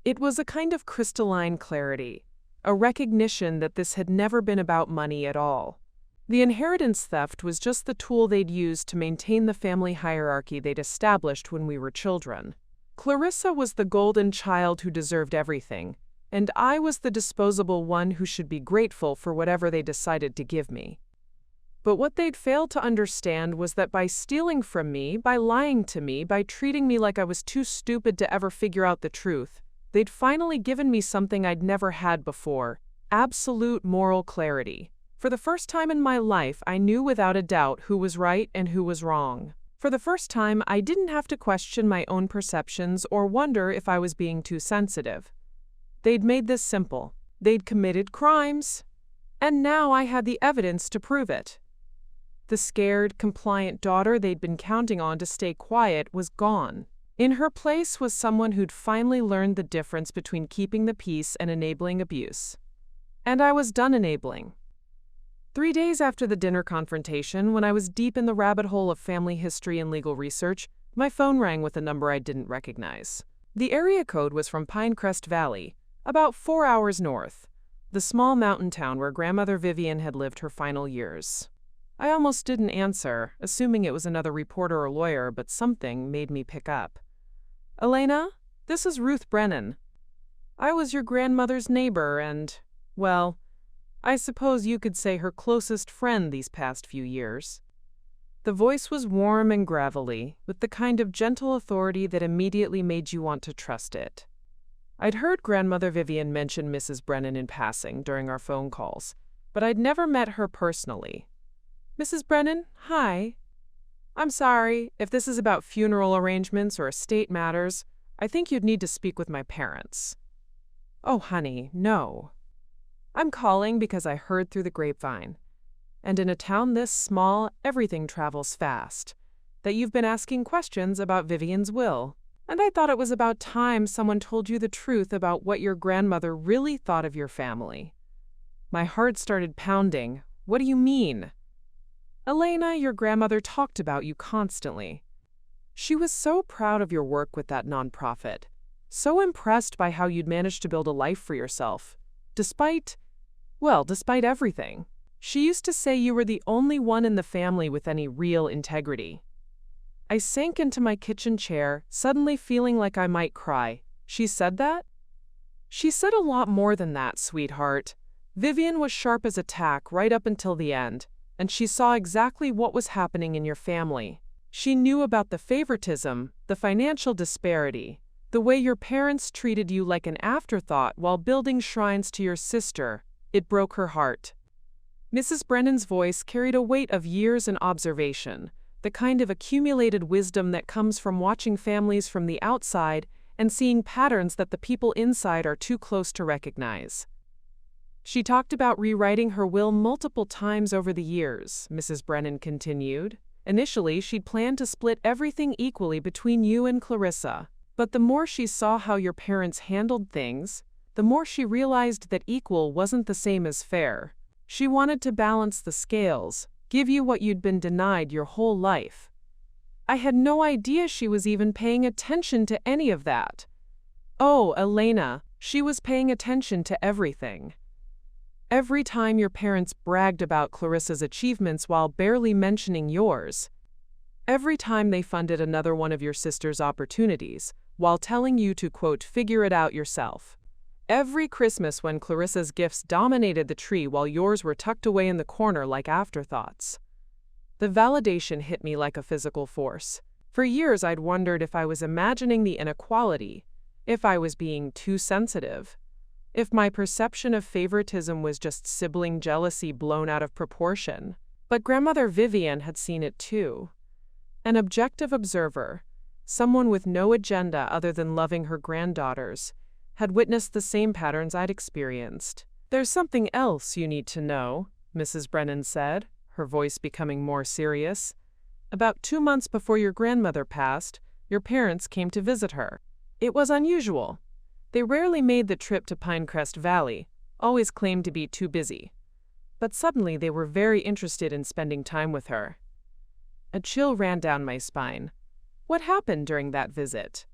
It was a kind of crystalline clarity, a recognition that this had never been about money at all. The inheritance theft was just the tool they'd used to maintain the family hierarchy they'd established when we were children. Clarissa was the golden child who deserved everything, and I was the disposable one who should be grateful for whatever they decided to give me. But what they'd failed to understand was that by stealing from me, by lying to me, by treating me like I was too stupid to ever figure out the truth, they'd finally given me something I'd never had before: absolute moral clarity. For the first time in my life, I knew without a doubt who was right and who was wrong. For the first time, I didn't have to question my own perceptions or wonder if I was being too sensitive. They'd made this simple. They'd committed crimes. And now I had the evidence to prove it. The scared, compliant daughter they'd been counting on to stay quiet was gone. In her place was someone who'd finally learned the difference between keeping the peace and enabling abuse. And I was done enabling. 3 days after the dinner confrontation, when I was deep in the rabbit hole of family history and legal research, my phone rang with a number I didn't recognize. The area code was from Pinecrest Valley, about 4 hours north, the small mountain town where Grandmother Vivian had lived her final years. I almost didn't answer, assuming it was another reporter or lawyer, but something made me pick up. "Elena, this is Ruth Brennan. I was your grandmother's neighbor and, well, I suppose you could say her closest friend these past few years." The voice was warm and gravelly, with the kind of gentle authority that immediately made you want to trust it. I'd heard Grandmother Vivian mention Mrs. Brennan in passing during our phone calls, but I'd never met her personally. "Mrs. Brennan, hi. I'm sorry, if this is about funeral arrangements or estate matters, I think you'd need to speak with my parents." "Oh, honey, no. I'm calling because I heard through the grapevine, and in a town this small, everything travels fast, that you've been asking questions about Vivian's will. And I thought it was about time someone told you the truth about what your grandmother really thought of your family." My heart started pounding. "What do you mean?" "Elena, your grandmother talked about you constantly. She was so proud of your work with that nonprofit, so impressed by how you'd managed to build a life for yourself, despite everything. She used to say you were the only one in the family with any real integrity." I sank into my kitchen chair, suddenly feeling like I might cry. "She said that?" "She said a lot more than that, sweetheart. Vivian was sharp as a tack right up until the end, and she saw exactly what was happening in your family. She knew about the favoritism, the financial disparity, the way your parents treated you like an afterthought while building shrines to your sister. It broke her heart." Mrs. Brennan's voice carried a weight of years and observation, the kind of accumulated wisdom that comes from watching families from the outside and seeing patterns that the people inside are too close to recognize. "She talked about rewriting her will multiple times over the years," Mrs. Brennan continued. "Initially, she'd planned to split everything equally between you and Clarissa. But the more she saw how your parents handled things, the more she realized that equal wasn't the same as fair. She wanted to balance the scales, give you what you'd been denied your whole life." I had no idea she was even paying attention to any of that. "Oh, Elena, she was paying attention to everything. Every time your parents bragged about Clarissa's achievements while barely mentioning yours. Every time they funded another one of your sister's opportunities, while telling you to, quote, figure it out yourself. Every Christmas when Clarissa's gifts dominated the tree while yours were tucked away in the corner like afterthoughts." The validation hit me like a physical force. For years I'd wondered if I was imagining the inequality, if I was being too sensitive, if my perception of favoritism was just sibling jealousy blown out of proportion. But Grandmother Vivian had seen it too. An objective observer, someone with no agenda other than loving her granddaughters, had witnessed the same patterns I'd experienced. "There's something else you need to know," Mrs. Brennan said, her voice becoming more serious. "About 2 months before your grandmother passed, your parents came to visit her. It was unusual. They rarely made the trip to Pinecrest Valley, always claimed to be too busy. but suddenly they were very interested in spending time with her. A chill ran down my spine. What happened during that visit?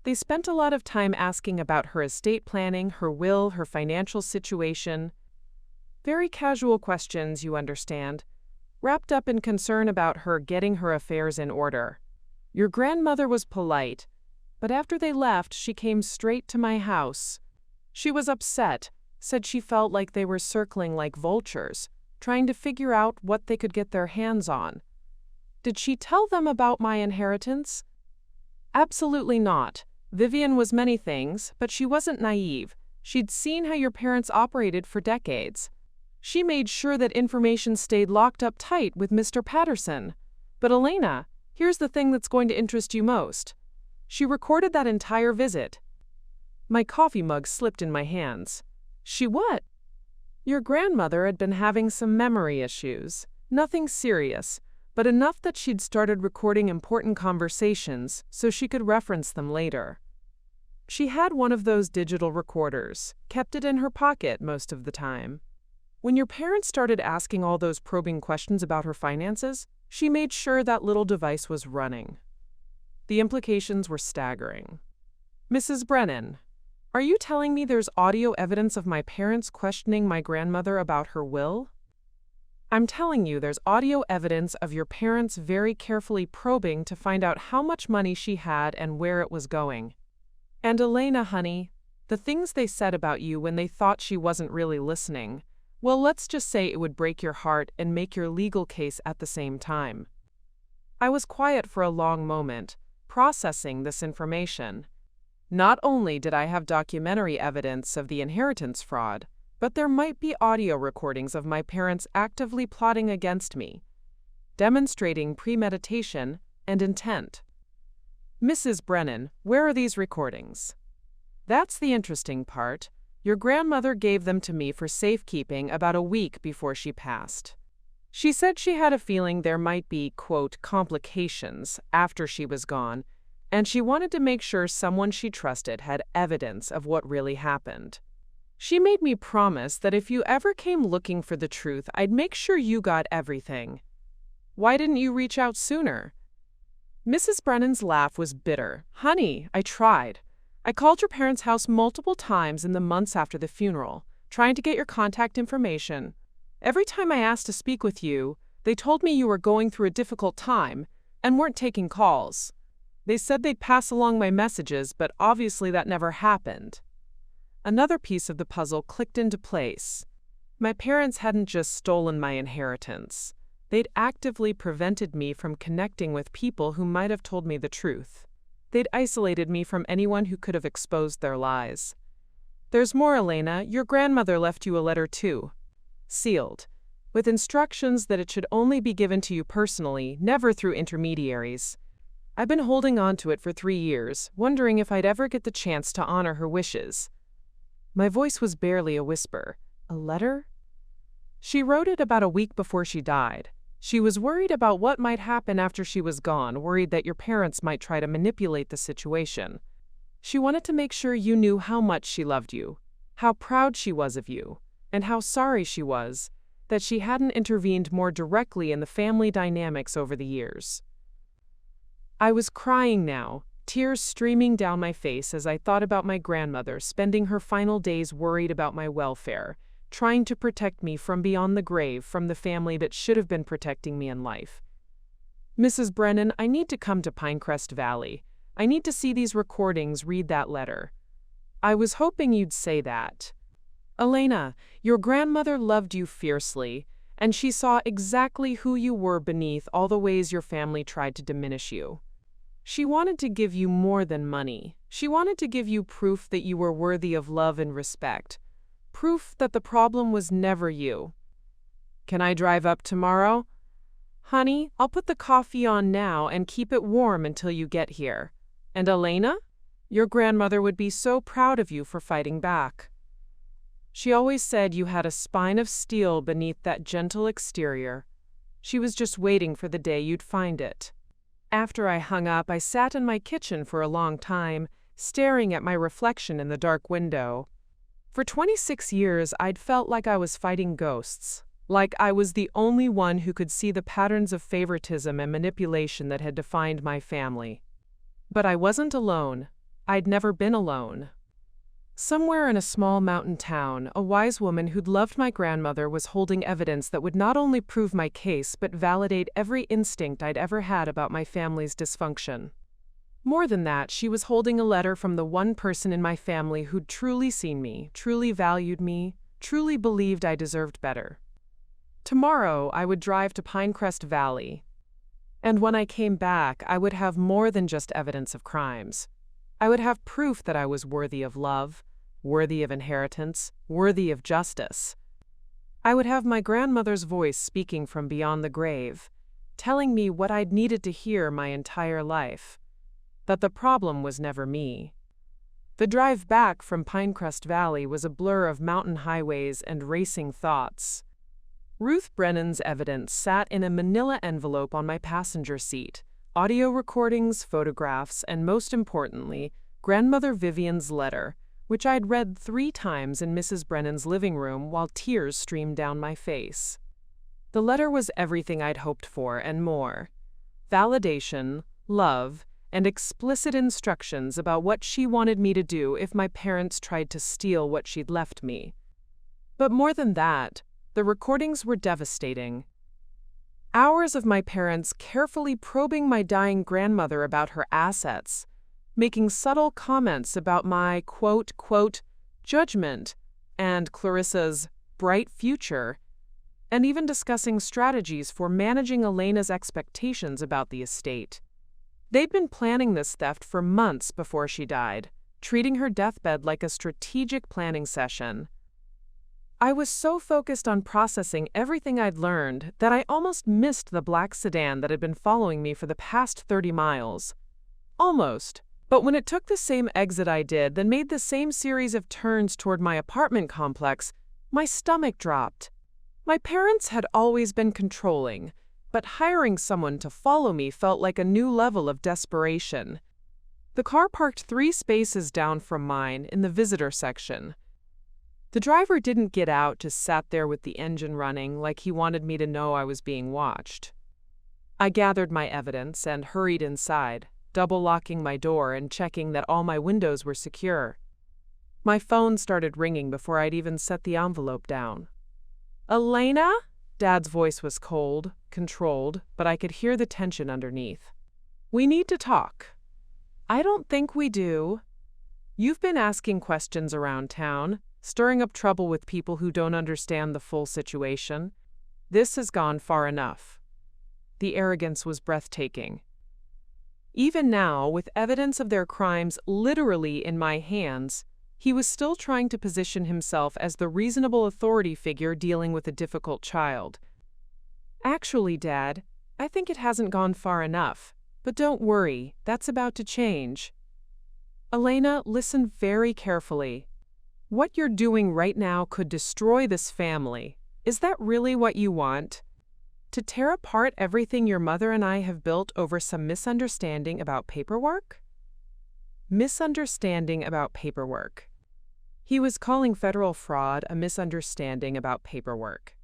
They spent a lot of time asking about her estate planning, her will, her financial situation. Very casual questions, you understand, wrapped up in concern about her getting her affairs in order. Your grandmother was polite, but after they left, she came straight to my house. She was upset, said she felt like they were circling like vultures, trying to figure out what they could get their hands on. Did she tell them about my inheritance? Absolutely not. Vivian was many things, but she wasn't naive. She'd seen how your parents operated for decades. She made sure that information stayed locked up tight with Mr. Patterson. But Elena, here's the thing that's going to interest you most. She recorded that entire visit. My coffee mug slipped in my hands. She what? Your grandmother had been having some memory issues. Nothing serious, but enough that she'd started recording important conversations so she could reference them later. She had one of those digital recorders, kept it in her pocket most of the time. When your parents started asking all those probing questions about her finances, she made sure that little device was running. The implications were staggering. Mrs. Brennan, are you telling me there's audio evidence of my parents questioning my grandmother about her will? I'm telling you there's audio evidence of your parents very carefully probing to find out how much money she had and where it was going. And Elena, honey, the things they said about you when they thought she wasn't really listening, well, let's just say it would break your heart and make your legal case at the same time. I was quiet for a long moment, processing this information. Not only did I have documentary evidence of the inheritance fraud, but there might be audio recordings of my parents actively plotting against me, demonstrating premeditation and intent. Mrs. Brennan, where are these recordings? That's the interesting part. Your grandmother gave them to me for safekeeping about a week before she passed. She said she had a feeling there might be, quote, complications after she was gone, and she wanted to make sure someone she trusted had evidence of what really happened. She made me promise that if you ever came looking for the truth, I'd make sure you got everything. Why didn't you reach out sooner? Mrs. Brennan's laugh was bitter. Honey, I tried. I called your parents' house multiple times in the months after the funeral, trying to get your contact information. Every time I asked to speak with you, they told me you were going through a difficult time and weren't taking calls. They said they'd pass along my messages, but obviously that never happened. Another piece of the puzzle clicked into place. My parents hadn't just stolen my inheritance. They'd actively prevented me from connecting with people who might have told me the truth. They'd isolated me from anyone who could have exposed their lies. There's more, Elena. Your grandmother left you a letter too. Sealed, with instructions that it should only be given to you personally, never through intermediaries. I've been holding on to it for 3 years, wondering if I'd ever get the chance to honor her wishes. My voice was barely a whisper. A letter? She wrote it about a week before she died. She was worried about what might happen after she was gone, worried that your parents might try to manipulate the situation. She wanted to make sure you knew how much she loved you, how proud she was of you, and how sorry she was that she hadn't intervened more directly in the family dynamics over the years. I was crying now, tears streaming down my face as I thought about my grandmother spending her final days worried about my welfare, trying to protect me from beyond the grave from the family that should have been protecting me in life. Mrs. Brennan, I need to come to Pinecrest Valley. I need to see these recordings, read that letter. I was hoping you'd say that. Elena, your grandmother loved you fiercely, and she saw exactly who you were beneath all the ways your family tried to diminish you. She wanted to give you more than money. She wanted to give you proof that you were worthy of love and respect. Proof that the problem was never you. Can I drive up tomorrow? Honey, I'll put the coffee on now and keep it warm until you get here. And Elena? Your grandmother would be so proud of you for fighting back. She always said you had a spine of steel beneath that gentle exterior. She was just waiting for the day you'd find it. After I hung up, I sat in my kitchen for a long time, staring at my reflection in the dark window. For 26 years, I'd felt like I was fighting ghosts, like I was the only one who could see the patterns of favoritism and manipulation that had defined my family. But I wasn't alone. I'd never been alone. Somewhere in a small mountain town, a wise woman who'd loved my grandmother was holding evidence that would not only prove my case but validate every instinct I'd ever had about my family's dysfunction. More than that, she was holding a letter from the one person in my family who'd truly seen me, truly valued me, truly believed I deserved better. Tomorrow, I would drive to Pinecrest Valley. And when I came back, I would have more than just evidence of crimes. I would have proof that I was worthy of love, worthy of inheritance, worthy of justice. I would have my grandmother's voice speaking from beyond the grave, telling me what I'd needed to hear my entire life. That the problem was never me. The drive back from Pinecrest Valley was a blur of mountain highways and racing thoughts. Ruth Brennan's evidence sat in a manila envelope on my passenger seat. Audio recordings, photographs, and most importantly, Grandmother Vivian's letter, which I'd read 3 times in Mrs. Brennan's living room while tears streamed down my face. The letter was everything I'd hoped for and more. Validation, love, and explicit instructions about what she wanted me to do if my parents tried to steal what she'd left me. But more than that, the recordings were devastating. Hours of my parents carefully probing my dying grandmother about her assets, making subtle comments about my quote, judgment and Clarissa's bright future, and even discussing strategies for managing Elena's expectations about the estate. They'd been planning this theft for months before she died, treating her deathbed like a strategic planning session. I was so focused on processing everything I'd learned that I almost missed the black sedan that had been following me for the past 30 miles. Almost. But when it took the same exit I did, then made the same series of turns toward my apartment complex, my stomach dropped. My parents had always been controlling, but hiring someone to follow me felt like a new level of desperation. The car parked 3 spaces down from mine in the visitor section. The driver didn't get out, just sat there with the engine running like he wanted me to know I was being watched. I gathered my evidence and hurried inside, double-locking my door and checking that all my windows were secure. My phone started ringing before I'd even set the envelope down. "Elena?" Dad's voice was cold, controlled, but I could hear the tension underneath. "We need to talk." "I don't think we do." "You've been asking questions around town, stirring up trouble with people who don't understand the full situation. This has gone far enough." The arrogance was breathtaking. Even now, with evidence of their crimes literally in my hands, he was still trying to position himself as the reasonable authority figure dealing with a difficult child. "Actually, Dad, I think it hasn't gone far enough. But don't worry, that's about to change." "Elena, listen very carefully. What you're doing right now could destroy this family. Is that really what you want? To tear apart everything your mother and I have built over some misunderstanding about paperwork?" Misunderstanding about paperwork. He was calling federal fraud a misunderstanding about paperwork.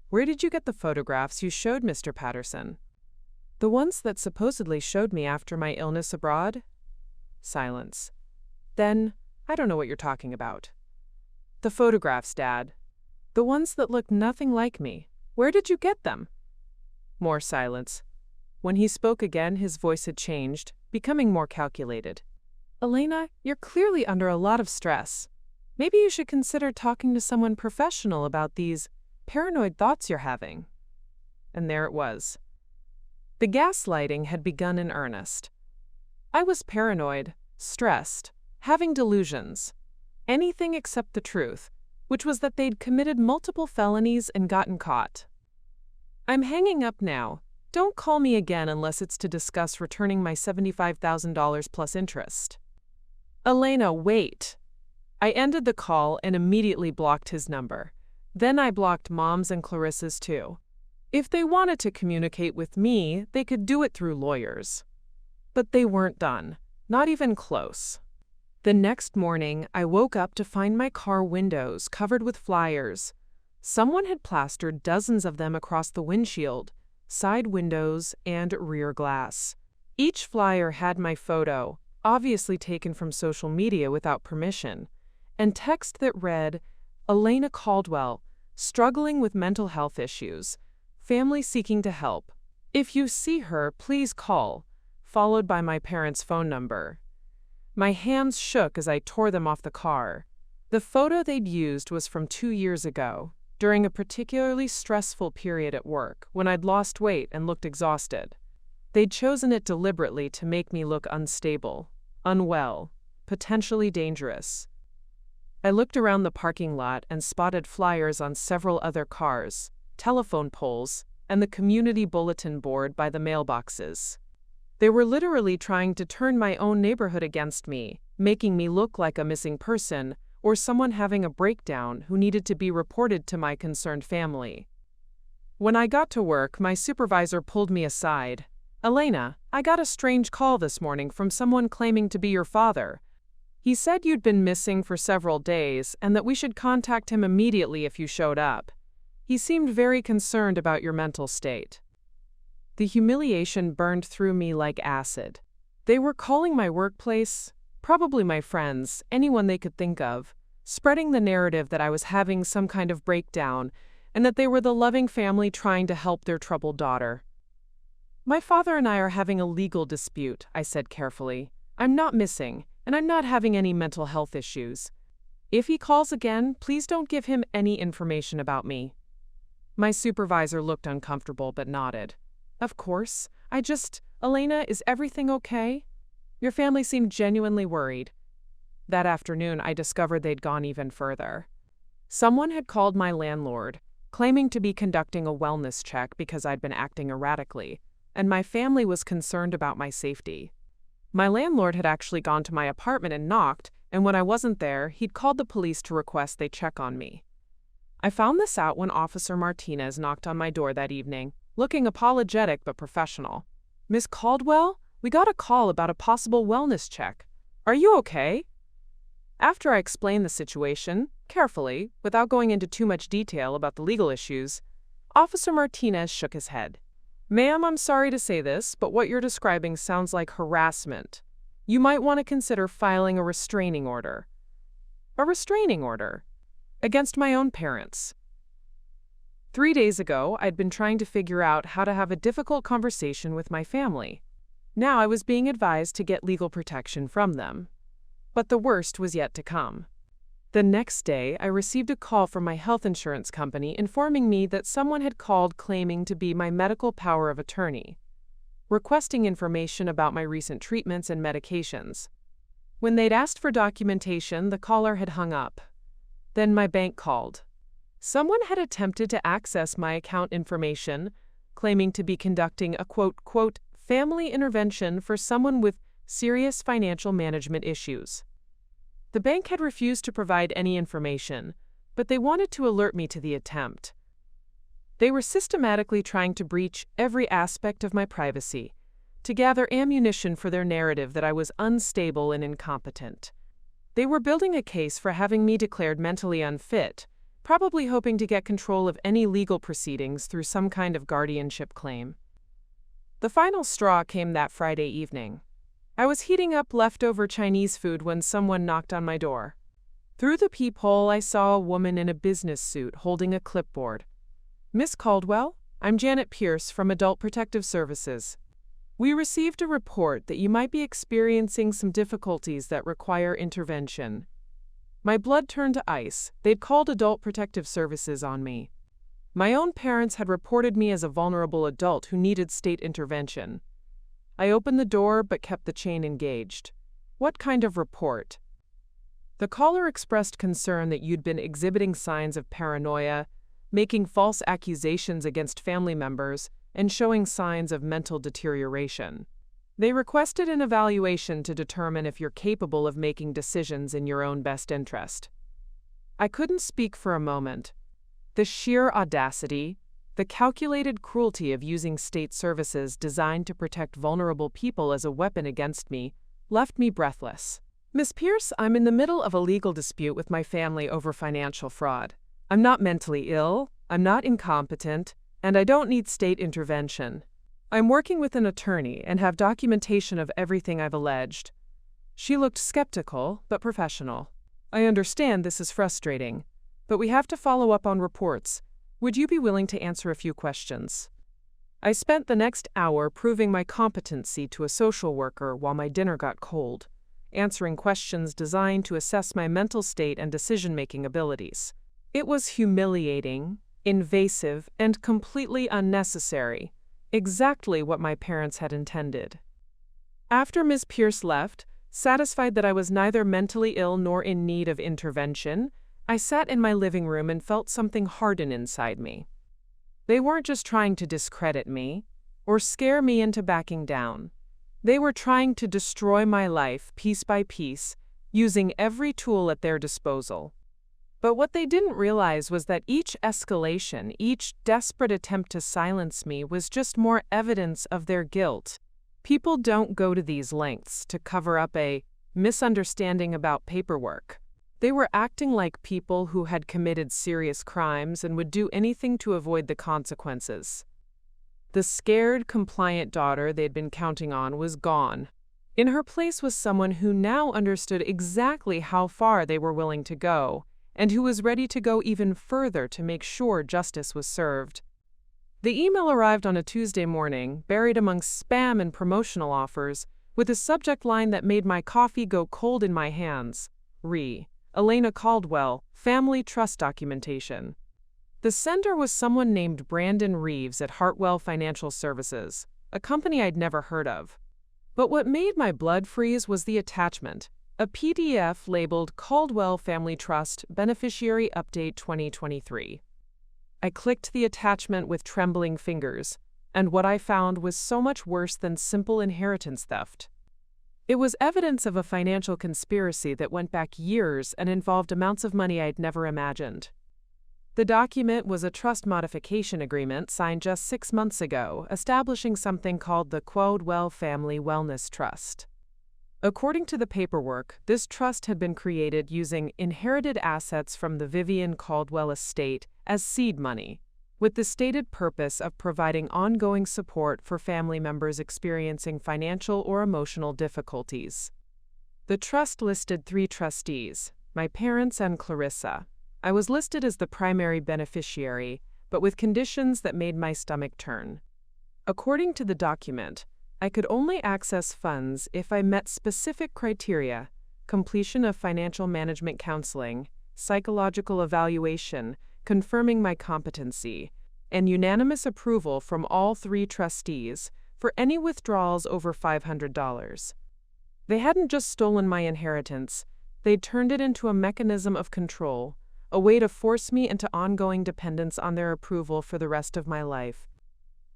"Where did you get the photographs you showed Mr. Patterson?" "The ones that supposedly showed me after my illness abroad?" Silence. "Then, I don't know what you're talking about." "The photographs, Dad. The ones that looked nothing like me. Where did you get them?" More silence. When he spoke again, his voice had changed, becoming more calculated. "Elena, you're clearly under a lot of stress. Maybe you should consider talking to someone professional about these paranoid thoughts you're having." And there it was. The gaslighting had begun in earnest. I was paranoid, stressed, having delusions. Anything except the truth, which was that they'd committed multiple felonies and gotten caught. "I'm hanging up now. Don't call me again unless it's to discuss returning my $75,000 plus interest." "Elena, wait." I ended the call and immediately blocked his number. Then I blocked Mom's and Clarissa's too. If they wanted to communicate with me, they could do it through lawyers. But they weren't done. Not even close. The next morning, I woke up to find my car windows covered with flyers. Someone had plastered dozens of them across the windshield, side windows, and rear glass. Each flyer had my photo, obviously taken from social media without permission, and text that read, "Elena Caldwell, struggling with mental health issues. Family seeking to help. If you see her, please call," followed by my parents' phone number. My hands shook as I tore them off the car. The photo they'd used was from 2 years ago, during a particularly stressful period at work when I'd lost weight and looked exhausted. They'd chosen it deliberately to make me look unstable, unwell, potentially dangerous. I looked around the parking lot and spotted flyers on several other cars, telephone poles, and the community bulletin board by the mailboxes. They were literally trying to turn my own neighborhood against me, making me look like a missing person or someone having a breakdown who needed to be reported to my concerned family. When I got to work, my supervisor pulled me aside. "Elena, I got a strange call this morning from someone claiming to be your father. He said you'd been missing for several days and that we should contact him immediately if you showed up. He seemed very concerned about your mental state." The humiliation burned through me like acid. They were calling my workplace, probably my friends, anyone they could think of, spreading the narrative that I was having some kind of breakdown and that they were the loving family trying to help their troubled daughter. "My father and I are having a legal dispute," I said carefully. "I'm not missing, and I'm not having any mental health issues. If he calls again, please don't give him any information about me." My supervisor looked uncomfortable but nodded. "Of course. Elena, is everything okay? Your family seemed genuinely worried." That afternoon, I discovered they'd gone even further. Someone had called my landlord, claiming to be conducting a wellness check because I'd been acting erratically, and my family was concerned about my safety. My landlord had actually gone to my apartment and knocked, and when I wasn't there, he'd called the police to request they check on me. I found this out when Officer Martinez knocked on my door that evening, looking apologetic but professional. "Miss Caldwell, we got a call about a possible wellness check. Are you okay?" After I explained the situation, carefully, without going into too much detail about the legal issues, Officer Martinez shook his head. "Ma'am, I'm sorry to say this, but what you're describing sounds like harassment. You might want to consider filing a restraining order." "A restraining order?" "Against my own parents." 3 days ago, I'd been trying to figure out how to have a difficult conversation with my family. Now I was being advised to get legal protection from them. But the worst was yet to come. The next day, I received a call from my health insurance company informing me that someone had called claiming to be my medical power of attorney, requesting information about my recent treatments and medications. When they'd asked for documentation, the caller had hung up. Then my bank called. Someone had attempted to access my account information, claiming to be conducting a quote, family intervention for someone with serious financial management issues. The bank had refused to provide any information, but they wanted to alert me to the attempt. They were systematically trying to breach every aspect of my privacy, to gather ammunition for their narrative that I was unstable and incompetent. They were building a case for having me declared mentally unfit, probably hoping to get control of any legal proceedings through some kind of guardianship claim. The final straw came that Friday evening. I was heating up leftover Chinese food when someone knocked on my door. Through the peephole, I saw a woman in a business suit holding a clipboard. "Miss Caldwell, I'm Janet Pierce from Adult Protective Services. We received a report that you might be experiencing some difficulties that require intervention." My blood turned to ice. They'd called Adult Protective Services on me. My own parents had reported me as a vulnerable adult who needed state intervention. I opened the door but kept the chain engaged. "What kind of report?" The caller expressed concern that you'd been exhibiting signs of paranoia, making false accusations against family members, and showing signs of mental deterioration. They requested an evaluation to determine if you're capable of making decisions in your own best interest. I couldn't speak for a moment. The sheer audacity, the calculated cruelty of using state services designed to protect vulnerable people as a weapon against me, left me breathless. Miss Pierce, I'm in the middle of a legal dispute with my family over financial fraud. I'm not mentally ill, I'm not incompetent, and I don't need state intervention. I'm working with an attorney and have documentation of everything I've alleged. She looked skeptical, but professional. I understand this is frustrating, but we have to follow up on reports. Would you be willing to answer a few questions? I spent the next hour proving my competency to a social worker while my dinner got cold, answering questions designed to assess my mental state and decision-making abilities. It was humiliating, invasive, and completely unnecessary, exactly what my parents had intended. After Ms. Pierce left, satisfied that I was neither mentally ill nor in need of intervention, I sat in my living room and felt something harden inside me. They weren't just trying to discredit me or scare me into backing down. They were trying to destroy my life piece by piece, using every tool at their disposal. But what they didn't realize was that each escalation, each desperate attempt to silence me was just more evidence of their guilt. People don't go to these lengths to cover up a misunderstanding about paperwork. They were acting like people who had committed serious crimes and would do anything to avoid the consequences. The scared, compliant daughter they'd been counting on was gone. In her place was someone who now understood exactly how far they were willing to go, and who was ready to go even further to make sure justice was served. The email arrived on a Tuesday morning, buried among spam and promotional offers, with a subject line that made my coffee go cold in my hands. Elena Caldwell, Family Trust Documentation. The sender was someone named Brandon Reeves at Hartwell Financial Services, a company I'd never heard of. But what made my blood freeze was the attachment, a PDF labeled Caldwell Family Trust Beneficiary Update 2023. I clicked the attachment with trembling fingers, and what I found was so much worse than simple inheritance theft. It was evidence of a financial conspiracy that went back years and involved amounts of money I'd never imagined. The document was a trust modification agreement signed just 6 months ago, establishing something called the Caldwell Family Wellness Trust. According to the paperwork, this trust had been created using inherited assets from the Vivian Caldwell estate as seed money, with the stated purpose of providing ongoing support for family members experiencing financial or emotional difficulties. The trust listed 3 trustees, my parents and Clarissa. I was listed as the primary beneficiary, but with conditions that made my stomach turn. According to the document, I could only access funds if I met specific criteria: completion of financial management counseling, psychological evaluation, confirming my competency, and unanimous approval from all 3 trustees for any withdrawals over $500. They hadn't just stolen my inheritance, they'd turned it into a mechanism of control, a way to force me into ongoing dependence on their approval for the rest of my life.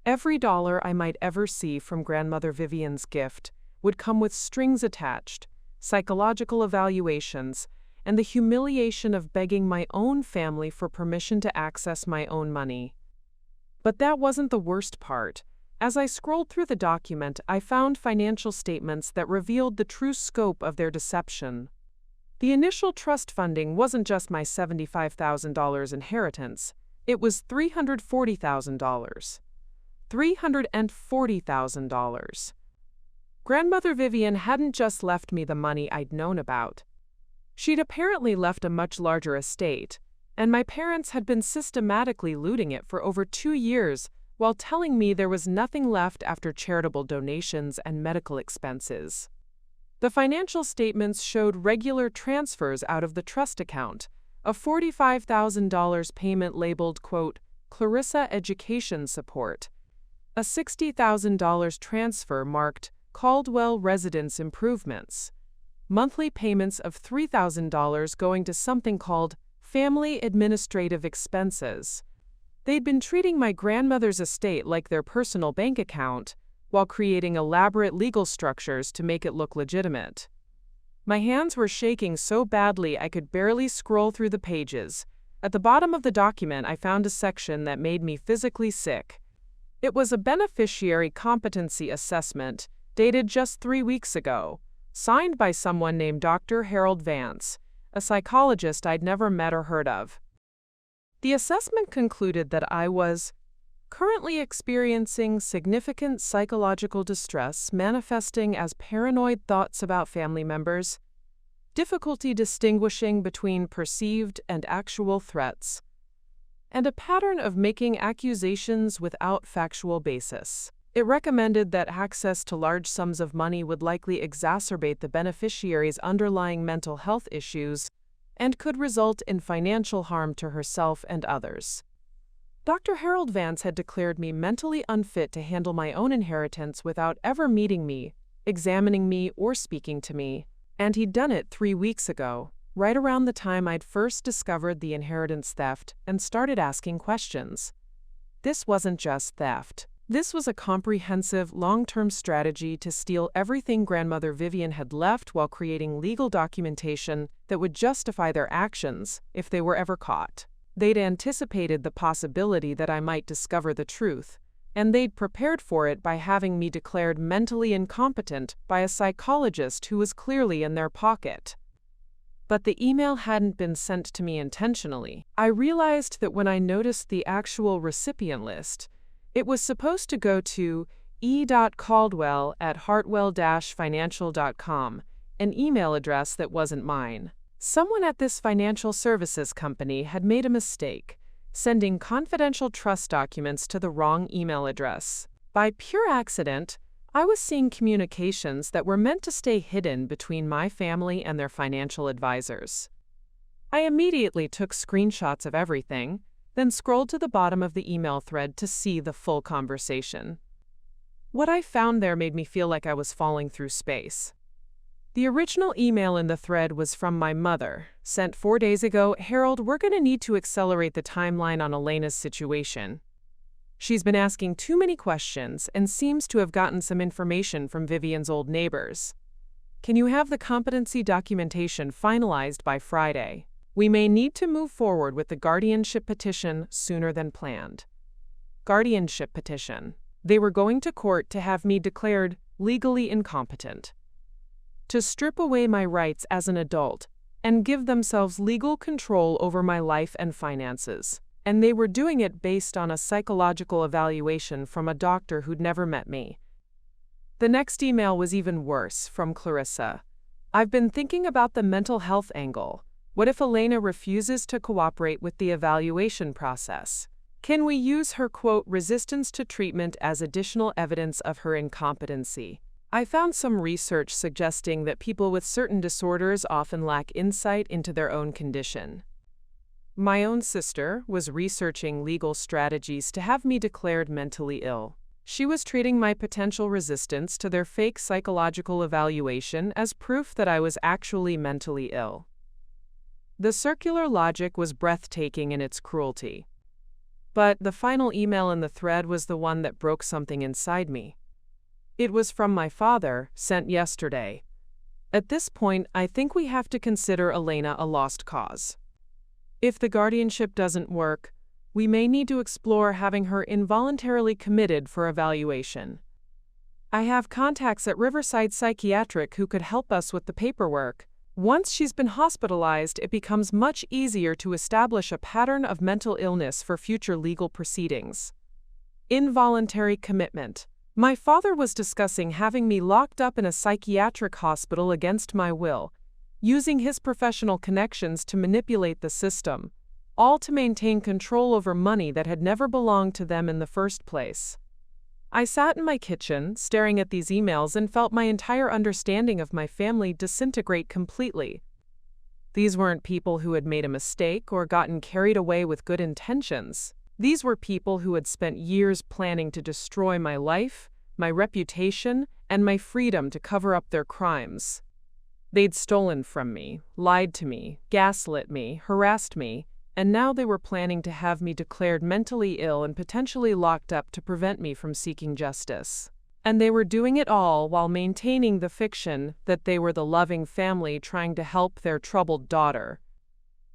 Every dollar I might ever see from Grandmother Vivian's gift would come with strings attached, psychological evaluations, and the humiliation of begging my own family for permission to access my own money. But that wasn't the worst part. As I scrolled through the document, I found financial statements that revealed the true scope of their deception. The initial trust funding wasn't just my $75,000 inheritance, it was $340,000. $340,000. Grandmother Vivian hadn't just left me the money I'd known about. She'd apparently left a much larger estate, and my parents had been systematically looting it for over 2 years while telling me there was nothing left after charitable donations and medical expenses. The financial statements showed regular transfers out of the trust account, a $45,000 payment labeled, quote, Clarissa Education Support, a $60,000 transfer marked Caldwell Residence Improvements, monthly payments of $3,000 going to something called Family Administrative Expenses. They'd been treating my grandmother's estate like their personal bank account, while creating elaborate legal structures to make it look legitimate. My hands were shaking so badly I could barely scroll through the pages. At the bottom of the document, I found a section that made me physically sick. It was a beneficiary competency assessment, dated just 3 weeks ago, signed by someone named Dr. Harold Vance, a psychologist I'd never met or heard of. The assessment concluded that I was currently experiencing significant psychological distress manifesting as paranoid thoughts about family members, difficulty distinguishing between perceived and actual threats, and a pattern of making accusations without factual basis. It recommended that access to large sums of money would likely exacerbate the beneficiary's underlying mental health issues and could result in financial harm to herself and others. Dr. Harold Vance had declared me mentally unfit to handle my own inheritance without ever meeting me, examining me, or speaking to me, and he'd done it 3 weeks ago, right around the time I'd first discovered the inheritance theft and started asking questions. This wasn't just theft. This was a comprehensive, long-term strategy to steal everything grandmother Vivian had left while creating legal documentation that would justify their actions if they were ever caught. They'd anticipated the possibility that I might discover the truth, and they'd prepared for it by having me declared mentally incompetent by a psychologist who was clearly in their pocket. But the email hadn't been sent to me intentionally. I realized that when I noticed the actual recipient list, it was supposed to go to e.caldwell@hartwell-financial.com, an email address that wasn't mine. Someone at this financial services company had made a mistake, sending confidential trust documents to the wrong email address. By pure accident, I was seeing communications that were meant to stay hidden between my family and their financial advisors. I immediately took screenshots of everything, then scrolled to the bottom of the email thread to see the full conversation. What I found there made me feel like I was falling through space. The original email in the thread was from my mother, sent 4 days ago. "Harold, we're going to need to accelerate the timeline on Elena's situation. She's been asking too many questions and seems to have gotten some information from Vivian's old neighbors. Can you have the competency documentation finalized by Friday? We may need to move forward with the guardianship petition sooner than planned." Guardianship petition. They were going to court to have me declared legally incompetent, to strip away my rights as an adult and give themselves legal control over my life and finances. And they were doing it based on a psychological evaluation from a doctor who'd never met me. The next email was even worse, from Clarissa. "I've been thinking about the mental health angle. What if Elena refuses to cooperate with the evaluation process? Can we use her, quote, resistance to treatment as additional evidence of her incompetency?" I found some research suggesting that people with certain disorders often lack insight into their own condition. My own sister was researching legal strategies to have me declared mentally ill. She was treating my potential resistance to their fake psychological evaluation as proof that I was actually mentally ill. The circular logic was breathtaking in its cruelty. But the final email in the thread was the one that broke something inside me. It was from my father, sent yesterday. "At this point, I think we have to consider Elena a lost cause. If the guardianship doesn't work, we may need to explore having her involuntarily committed for evaluation. I have contacts at Riverside Psychiatric who could help us with the paperwork. Once she's been hospitalized, it becomes much easier to establish a pattern of mental illness for future legal proceedings." Involuntary commitment. My father was discussing having me locked up in a psychiatric hospital against my will, using his professional connections to manipulate the system, all to maintain control over money that had never belonged to them in the first place. I sat in my kitchen, staring at these emails, and felt my entire understanding of my family disintegrate completely. These weren't people who had made a mistake or gotten carried away with good intentions. These were people who had spent years planning to destroy my life, my reputation, and my freedom to cover up their crimes. They'd stolen from me, lied to me, gaslit me, harassed me, and now they were planning to have me declared mentally ill and potentially locked up to prevent me from seeking justice. And they were doing it all while maintaining the fiction that they were the loving family trying to help their troubled daughter.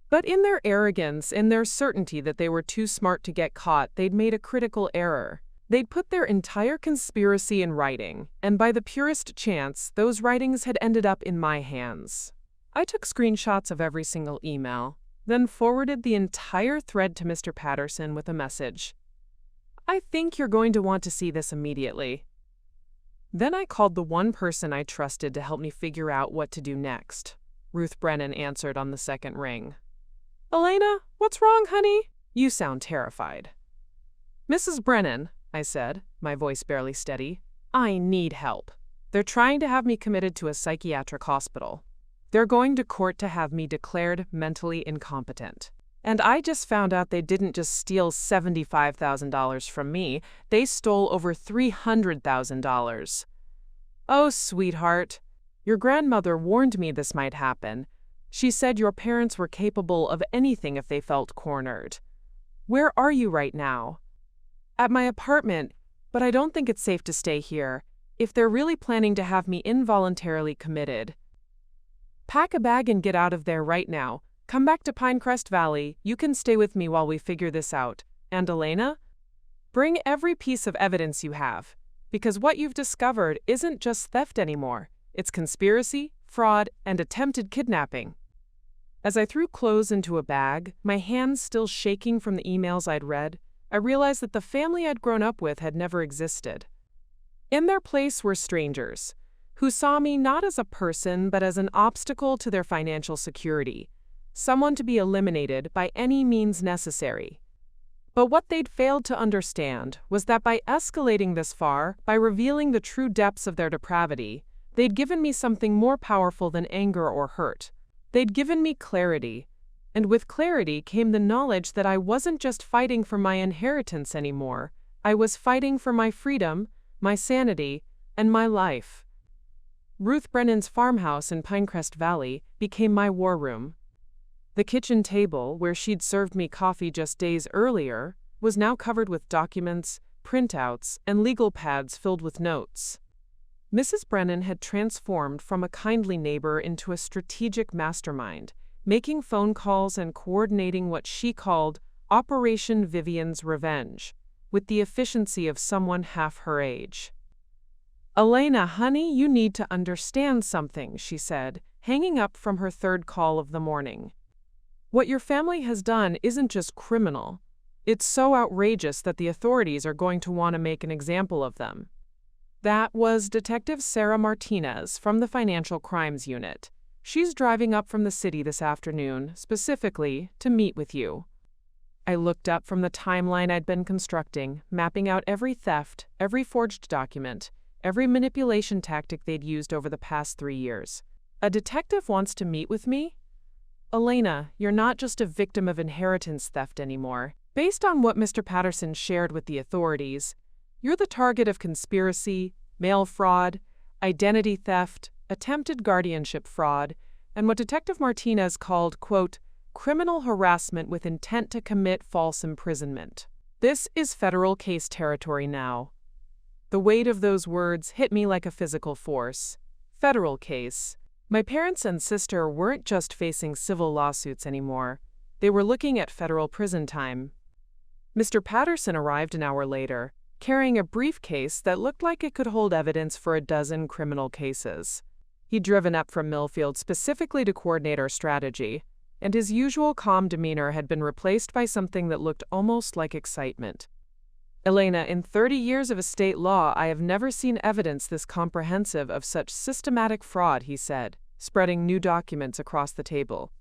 But in their arrogance, in their certainty that they were too smart to get caught, they'd made a critical error. They'd put their entire conspiracy in writing, and by the purest chance, those writings had ended up in my hands. I took screenshots of every single email, then forwarded the entire thread to Mr. Patterson with a message. "I think you're going to want to see this immediately." Then I called the one person I trusted to help me figure out what to do next. Ruth Brennan answered on the second ring. "Elena, what's wrong, honey? You sound terrified." "Mrs. Brennan," I said, my voice barely steady, "I need help. They're trying to have me committed to a psychiatric hospital. They're going to court to have me declared mentally incompetent. And I just found out they didn't just steal $75,000 from me, they stole over $300,000. Oh, sweetheart, your grandmother warned me this might happen. She said your parents were capable of anything if they felt cornered. Where are you right now?" "At my apartment, but I don't think it's safe to stay here, if they're really planning to have me involuntarily committed." "Pack a bag and get out of there right now. Come back to Pinecrest Valley. You can stay with me while we figure this out. And Elena? Bring every piece of evidence you have, because what you've discovered isn't just theft anymore. It's conspiracy, fraud, and attempted kidnapping." As I threw clothes into a bag, my hands still shaking from the emails I'd read, I realized that the family I'd grown up with had never existed. In their place were strangers, who saw me not as a person but as an obstacle to their financial security, someone to be eliminated by any means necessary. But what they'd failed to understand was that by escalating this far, by revealing the true depths of their depravity, they'd given me something more powerful than anger or hurt. They'd given me clarity. And with clarity came the knowledge that I wasn't just fighting for my inheritance anymore. I was fighting for my freedom, my sanity, and my life. Ruth Brennan's farmhouse in Pinecrest Valley became my war room. The kitchen table, where she'd served me coffee just days earlier, was now covered with documents, printouts, and legal pads filled with notes. Mrs. Brennan had transformed from a kindly neighbor into a strategic mastermind, making phone calls and coordinating what she called Operation Vivian's Revenge, with the efficiency of someone half her age. "Elena, honey, you need to understand something," she said, hanging up from her third call of the morning. "What your family has done isn't just criminal. It's so outrageous that the authorities are going to want to make an example of them." That was Detective Sarah Martinez from the Financial Crimes Unit. "She's driving up from the city this afternoon, specifically to meet with you." I looked up from the timeline I'd been constructing, mapping out every theft, every forged document, every manipulation tactic they'd used over the past 3 years. "A detective wants to meet with me? Elena, you're not just a victim of inheritance theft anymore. Based on what Mr. Patterson shared with the authorities, you're the target of conspiracy, mail fraud, identity theft, attempted guardianship fraud, and what Detective Martinez called, quote, criminal harassment with intent to commit false imprisonment. This is federal case territory now." The weight of those words hit me like a physical force. Federal case. My parents and sister weren't just facing civil lawsuits anymore. They were looking at federal prison time. Mr. Patterson arrived an hour later, carrying a briefcase that looked like it could hold evidence for a dozen criminal cases. He'd driven up from Millfield specifically to coordinate our strategy, and his usual calm demeanor had been replaced by something that looked almost like excitement. "Elena, in 30 years of estate law, I have never seen evidence this comprehensive of such systematic fraud," he said, spreading new documents across the table.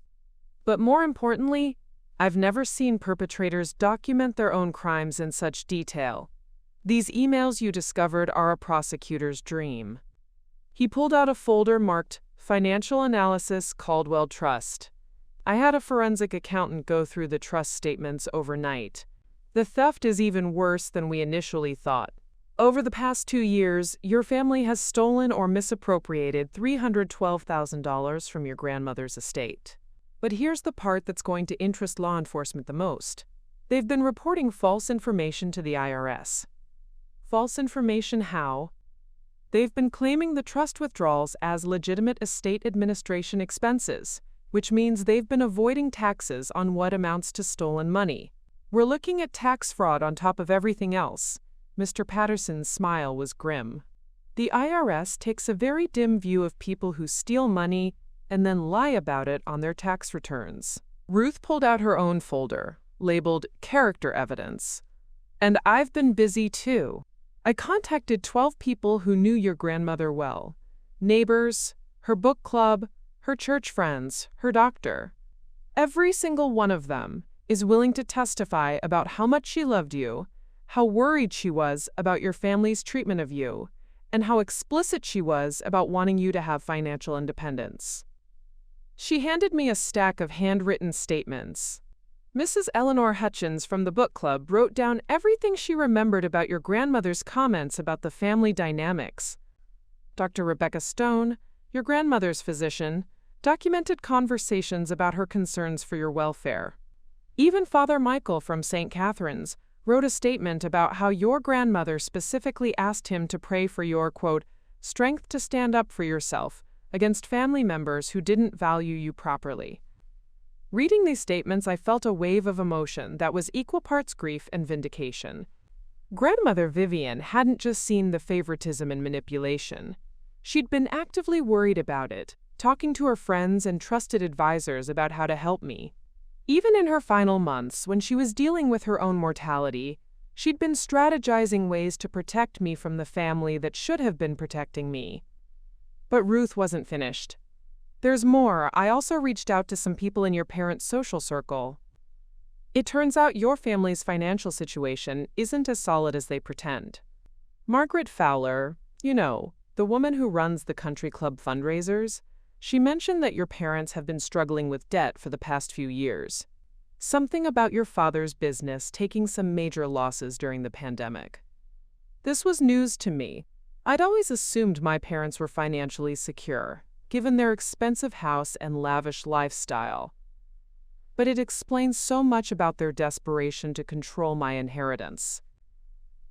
"But more importantly, I've never seen perpetrators document their own crimes in such detail. These emails you discovered are a prosecutor's dream." He pulled out a folder marked Financial Analysis Caldwell Trust. I had a forensic accountant go through the trust statements overnight. The theft is even worse than we initially thought. Over the past 2 years, your family has stolen or misappropriated $312,000 from your grandmother's estate. But here's the part that's going to interest law enforcement the most. They've been reporting false information to the IRS. False information how? They've been claiming the trust withdrawals as legitimate estate administration expenses, which means they've been avoiding taxes on what amounts to stolen money. We're looking at tax fraud on top of everything else. Mr. Patterson's smile was grim. The IRS takes a very dim view of people who steal money and then lie about it on their tax returns. Ruth pulled out her own folder, labeled Character Evidence. And I've been busy too. I contacted 12 people who knew your grandmother well. Neighbors, her book club, her church friends, her doctor. Every single one of them is willing to testify about how much she loved you, how worried she was about your family's treatment of you, and how explicit she was about wanting you to have financial independence. She handed me a stack of handwritten statements. Mrs. Eleanor Hutchins from the book club wrote down everything she remembered about your grandmother's comments about the family dynamics. Dr. Rebecca Stone, your grandmother's physician, documented conversations about her concerns for your welfare. Even Father Michael from St. Catherine's wrote a statement about how your grandmother specifically asked him to pray for your, quote, strength to stand up for yourself against family members who didn't value you properly. Reading these statements, I felt a wave of emotion that was equal parts grief and vindication. Grandmother Vivian hadn't just seen the favoritism and manipulation. She'd been actively worried about it, talking to her friends and trusted advisors about how to help me. Even in her final months, when she was dealing with her own mortality, she'd been strategizing ways to protect me from the family that should have been protecting me. But Ruth wasn't finished. There's more. I also reached out to some people in your parents' social circle. It turns out your family's financial situation isn't as solid as they pretend. Margaret Fowler, you know, the woman who runs the country club fundraisers, she mentioned that your parents have been struggling with debt for the past few years. Something about your father's business taking some major losses during the pandemic. This was news to me. I'd always assumed my parents were financially secure, given their expensive house and lavish lifestyle. But it explains so much about their desperation to control my inheritance.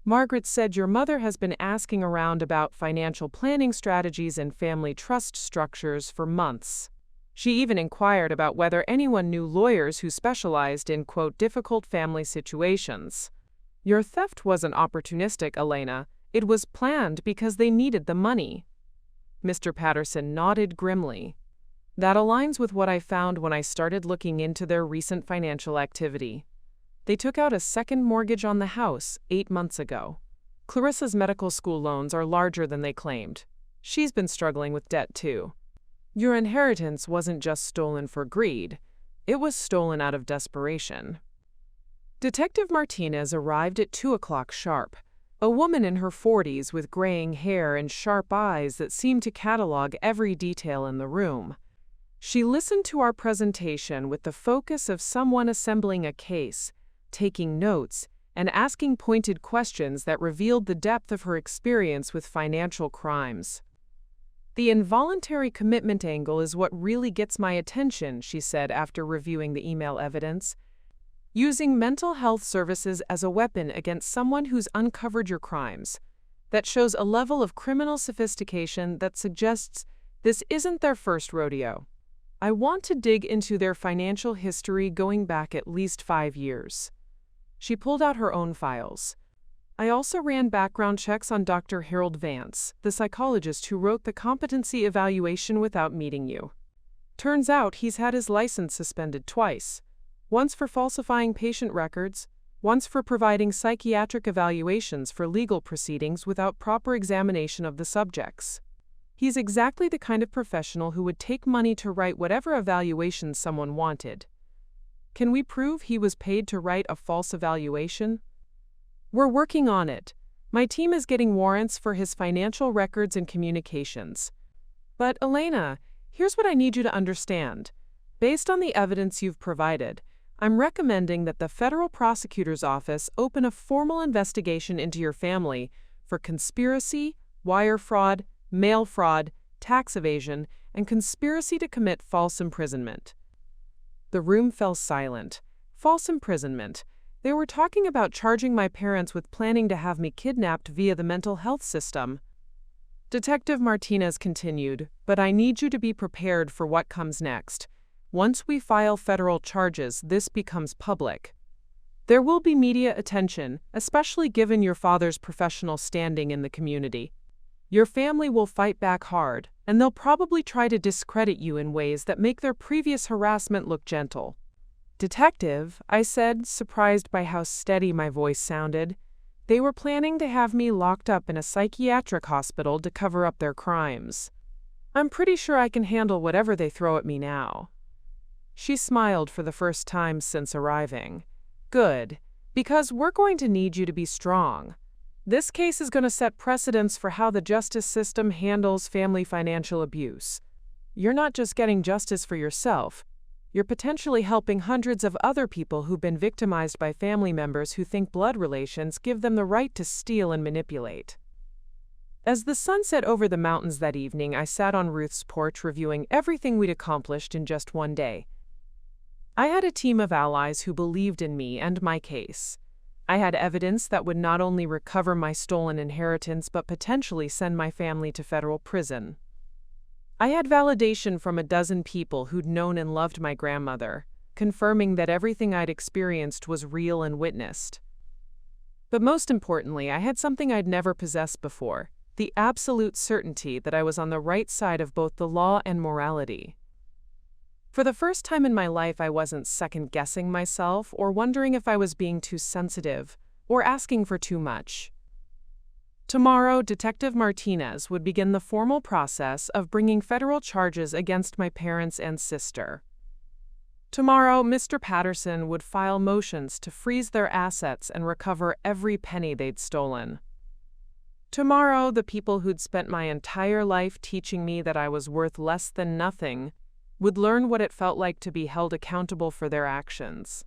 Margaret said your mother has been asking around about financial planning strategies and family trust structures for months. She even inquired about whether anyone knew lawyers who specialized in, quote, difficult family situations. Your theft wasn't opportunistic, Elena. It was planned because they needed the money. Mr. Patterson nodded grimly. That aligns with what I found when I started looking into their recent financial activity. They took out a second mortgage on the house 8 months ago. Clarissa's medical school loans are larger than they claimed. She's been struggling with debt too. Your inheritance wasn't just stolen for greed. It was stolen out of desperation. Detective Martinez arrived at 2 o'clock sharp. A woman in her 40s with graying hair and sharp eyes that seemed to catalog every detail in the room. She listened to our presentation with the focus of someone assembling a case, taking notes, and asking pointed questions that revealed the depth of her experience with financial crimes. The involuntary commitment angle is what really gets my attention, she said after reviewing the email evidence. Using mental health services as a weapon against someone who's uncovered your crimes. That shows a level of criminal sophistication that suggests this isn't their first rodeo. I want to dig into their financial history going back at least 5 years. She pulled out her own files. I also ran background checks on Dr. Harold Vance, the psychologist who wrote the competency evaluation without meeting you. Turns out he's had his license suspended twice. Once for falsifying patient records, once for providing psychiatric evaluations for legal proceedings without proper examination of the subjects. He's exactly the kind of professional who would take money to write whatever evaluations someone wanted. Can we prove he was paid to write a false evaluation? We're working on it. My team is getting warrants for his financial records and communications. But, Elena, here's what I need you to understand. Based on the evidence you've provided, I'm recommending that the federal prosecutor's office open a formal investigation into your family for conspiracy, wire fraud, mail fraud, tax evasion, and conspiracy to commit false imprisonment. The room fell silent. False imprisonment. They were talking about charging my parents with planning to have me kidnapped via the mental health system. Detective Martinez continued, but I need you to be prepared for what comes next. Once we file federal charges, this becomes public. There will be media attention, especially given your father's professional standing in the community. Your family will fight back hard, and they'll probably try to discredit you in ways that make their previous harassment look gentle. Detective, I said, surprised by how steady my voice sounded. They were planning to have me locked up in a psychiatric hospital to cover up their crimes. I'm pretty sure I can handle whatever they throw at me now. She smiled for the first time since arriving. Good, because we're going to need you to be strong. This case is going to set precedents for how the justice system handles family financial abuse. You're not just getting justice for yourself, you're potentially helping hundreds of other people who've been victimized by family members who think blood relations give them the right to steal and manipulate. As the sun set over the mountains that evening, I sat on Ruth's porch reviewing everything we'd accomplished in just one day. I had a team of allies who believed in me and my case. I had evidence that would not only recover my stolen inheritance but potentially send my family to federal prison. I had validation from a dozen people who'd known and loved my grandmother, confirming that everything I'd experienced was real and witnessed. But most importantly, I had something I'd never possessed before, the absolute certainty that I was on the right side of both the law and morality. For the first time in my life, I wasn't second-guessing myself or wondering if I was being too sensitive or asking for too much. Tomorrow, Detective Martinez would begin the formal process of bringing federal charges against my parents and sister. Tomorrow, Mr. Patterson would file motions to freeze their assets and recover every penny they'd stolen. Tomorrow, the people who'd spent my entire life teaching me that I was worth less than nothing would learn what it felt like to be held accountable for their actions.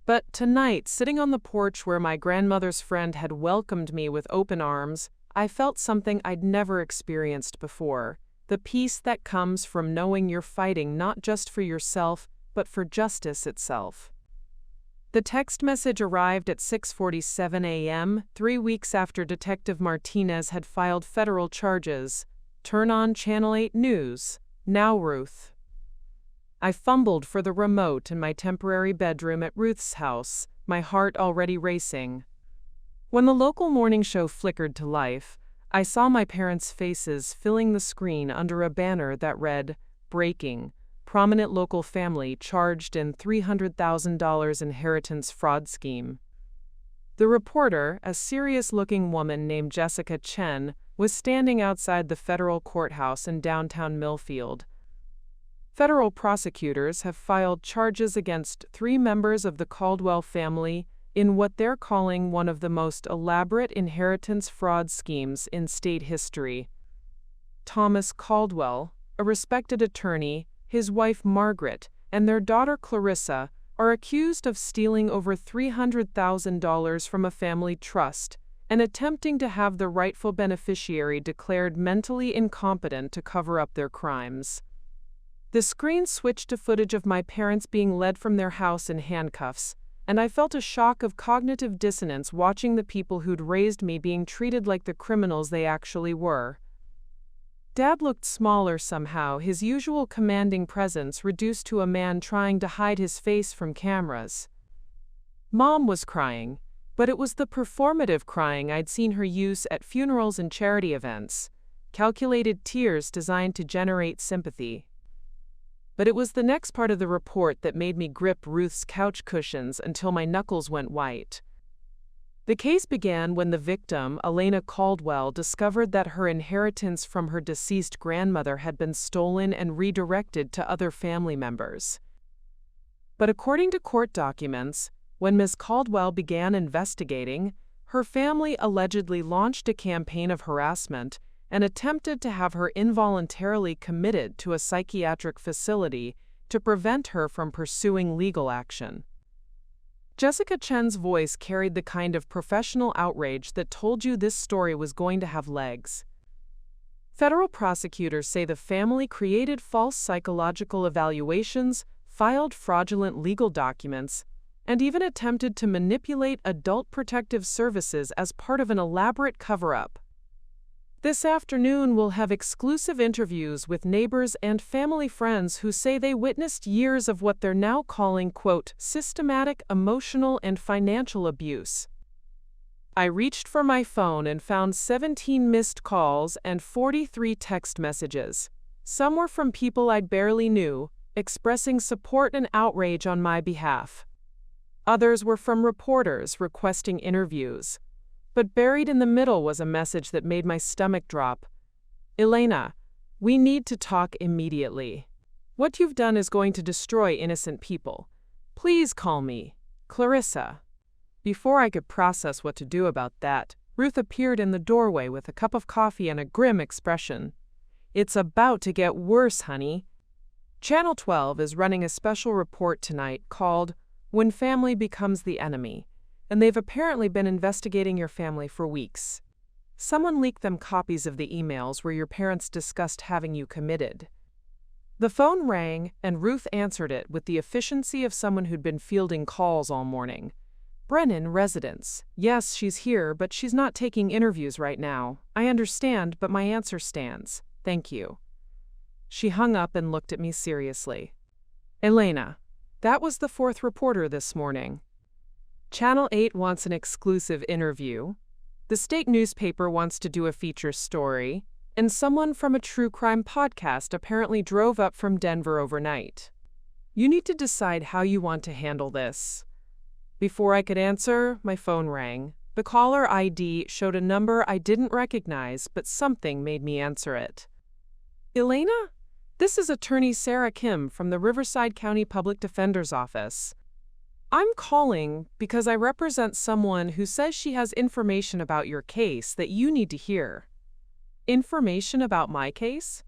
But tonight, sitting on the porch where my grandmother's friend had welcomed me with open arms, I felt something I'd never experienced before, the peace that comes from knowing you're fighting not just for yourself, but for justice itself. The text message arrived at 6:47 a.m., 3 weeks after Detective Martinez had filed federal charges. Turn on Channel 8 News. Now, Ruth. I fumbled for the remote in my temporary bedroom at Ruth's house, my heart already racing. When the local morning show flickered to life, I saw my parents' faces filling the screen under a banner that read, "Breaking, prominent local family charged in $300,000 inheritance fraud scheme." The reporter, a serious-looking woman named Jessica Chen, was standing outside the federal courthouse in downtown Millfield. Federal prosecutors have filed charges against 3 members of the Caldwell family in what they're calling one of the most elaborate inheritance fraud schemes in state history. Thomas Caldwell, a respected attorney, his wife Margaret, and their daughter Clarissa are accused of stealing over $300,000 from a family trust and attempting to have the rightful beneficiary declared mentally incompetent to cover up their crimes. The screen switched to footage of my parents being led from their house in handcuffs, and I felt a shock of cognitive dissonance watching the people who'd raised me being treated like the criminals they actually were. Dad looked smaller somehow, his usual commanding presence reduced to a man trying to hide his face from cameras. Mom was crying, but it was the performative crying I'd seen her use at funerals and charity events, calculated tears designed to generate sympathy. But it was the next part of the report that made me grip Ruth's couch cushions until my knuckles went white. The case began when the victim, Elena Caldwell, discovered that her inheritance from her deceased grandmother had been stolen and redirected to other family members. But according to court documents, when Ms. Caldwell began investigating, her family allegedly launched a campaign of harassment and attempted to have her involuntarily committed to a psychiatric facility to prevent her from pursuing legal action. Jessica Chen's voice carried the kind of professional outrage that told you this story was going to have legs. Federal prosecutors say the family created false psychological evaluations, filed fraudulent legal documents, and even attempted to manipulate adult protective services as part of an elaborate cover-up. This afternoon we'll have exclusive interviews with neighbors and family friends who say they witnessed years of what they're now calling, quote, systematic emotional and financial abuse. I reached for my phone and found 17 missed calls and 43 text messages. Some were from people I barely knew, expressing support and outrage on my behalf. Others were from reporters requesting interviews. But buried in the middle was a message that made my stomach drop. Elena, we need to talk immediately. What you've done is going to destroy innocent people. Please call me, Clarissa. Before I could process what to do about that, Ruth appeared in the doorway with a cup of coffee and a grim expression. It's about to get worse, honey. Channel 12 is running a special report tonight called When Family Becomes the Enemy, and they've apparently been investigating your family for weeks. Someone leaked them copies of the emails where your parents discussed having you committed. The phone rang, and Ruth answered it with the efficiency of someone who'd been fielding calls all morning. Brennan, residence. Yes, she's here, but she's not taking interviews right now. I understand, but my answer stands. Thank you. She hung up and looked at me seriously. Elena, that was the fourth reporter this morning. Channel 8 wants an exclusive interview. The state newspaper wants to do a feature story, and someone from a true crime podcast apparently drove up from Denver overnight. You need to decide how you want to handle this. Before I could answer, my phone rang. The caller ID showed a number I didn't recognize, but something made me answer it. Elena? This is Attorney Sarah Kim from the Riverside County Public Defender's Office. I'm calling because I represent someone who says she has information about your case that you need to hear. Information about my case?